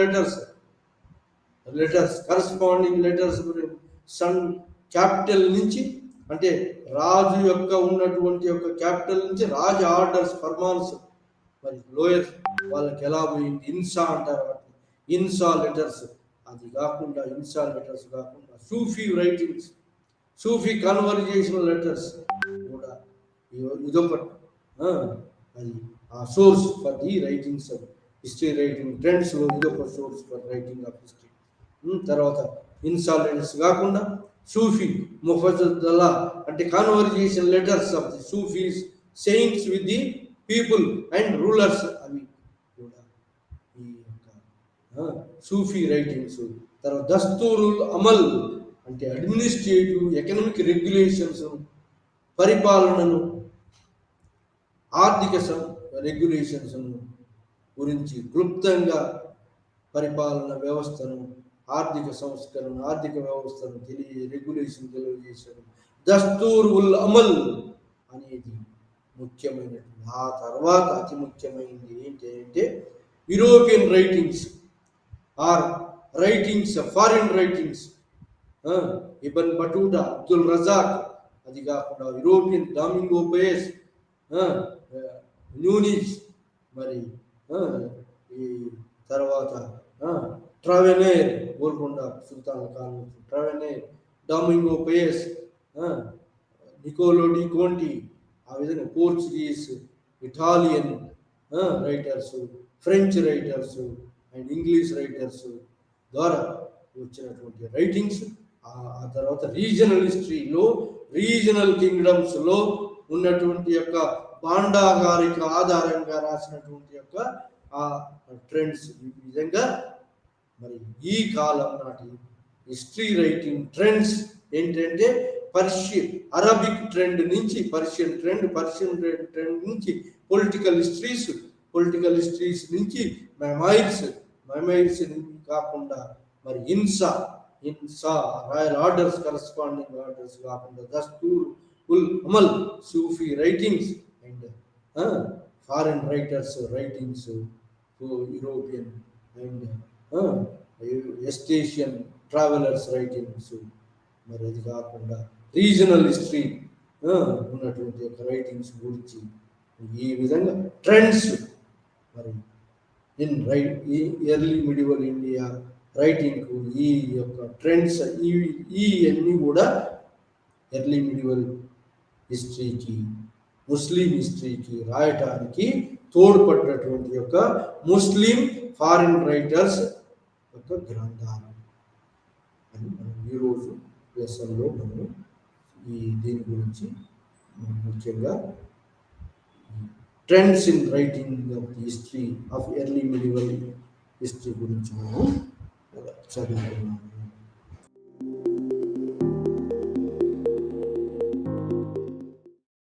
[SPEAKER 1] లెటర్స్ సన్ క్యాపిటల్ నుంచి, అంటే రాజు యొక్క ఉన్నటువంటి యొక్క క్యాపిటల్ నుంచి రాజ ఆర్డర్స్ ఫర్మాన్స్ మరి లోయర్ వాళ్ళకి ఎలా పోయింది ఇన్సా అంటారు. ఇన్సా లెటర్స్ అది కాకుండా సూఫీ కన్వర్జేషనల్ లెటర్స్ కూడా ఇదొకటి. అది ఆ source for the writings of history, writing trends లో ఇదొక source for writing of history. తర్వాత ఇన్సా లెటర్స్ కాకుండా సూఫీ ముఫజ్జలా అంటే conversation letters of the Sufis saints with the people and rulers, అవి కూడా ఈ యొక్క సూఫీ రైటింగ్స్. తర్వాత దస్తూరుల్ అమల్ అంటే అడ్మినిస్ట్రేటివ్ ఎకనామిక్ రెగ్యులేషన్స్, పరిపాలనను ఆర్థిక రెగ్యులేషన్స్ గురించి క్లుప్తంగా పరిపాలన వ్యవస్థను, ఆర్థిక సంస్కరణ, ఆర్థిక వ్యవస్థను రెగ్యులేషన్ తెలియజేశారు. దస్తూర్ ఉల్ అమల్ అనేది ముఖ్యమైనటువంటి. ఆ తర్వాత అతి ముఖ్యమైనది ఏంటంటే European writings or foreign writings. Ibn Battuta, Abdul Razzaq, అది కాకుండా యూరోపియన్ డామింగో పేస్, న్యూనిస్, మరి ఈ తర్వాత ట్రావెనేర్, గోల్కొండ సుల్తాన్ కాలం Tavernier, Domingo Paes, Niccolo de Conti, ఆ విధంగా Portuguese, Italian writers, French writers and English writers ద్వారా వచ్చినటువంటి రైటింగ్స్. ఆ తర్వాత రీజనల్ హిస్టరీలో రీజనల్ కింగ్డమ్స్లో ఉన్నటువంటి యొక్క భాండాగారిక ఆధారంగా రాసినటువంటి యొక్క ఆ ట్రెండ్స్. ఈ విధంగా మరి ఈ కాలం నాటి హిస్టరీ రైటింగ్ ట్రెండ్స్ ఏంటంటే అరబిక్ ట్రెండ్ నుంచి పర్షియన్ ట్రెండ్ నుంచి పొలిటికల్ హిస్టరీస్ నుంచి మెమైర్స్ కాకుండా మరి ఇన్సా రాయల్ ఆర్డర్స్, కరస్పాండింగ్ ఆర్డర్స్ కాకుండా దస్తూర్ ఉల్ అమల్, సూఫీ writings and foreign writings, European and Asian travelers writings, మరి అది కాకుండా రీజనల్ హిస్టరీ ఉన్నటువంటి యొక్క రైటింగ్స్ గురించి ఈ విధంగా ట్రెండ్స్ మరి ఈ ఎర్లీ మిడివల్ ఇండియా రైటింగ్ ఈ యొక్క ట్రెండ్స్ అన్నీ కూడా ఎర్లీ మిడివల్ హిస్టరీకి, ముస్లిం హిస్టరీకి రాయటానికి తోడ్పడినటువంటి యొక్క ముస్లిం ఫారిన్ రైటర్స్ యొక్క గ్రంథాలు అని మనం ఈరోజు లెసన్లో మనం దీని గురించి ముఖ్యంగా trends in writing of the history of early medieval history గురించి మనం చదువుకున్నాము.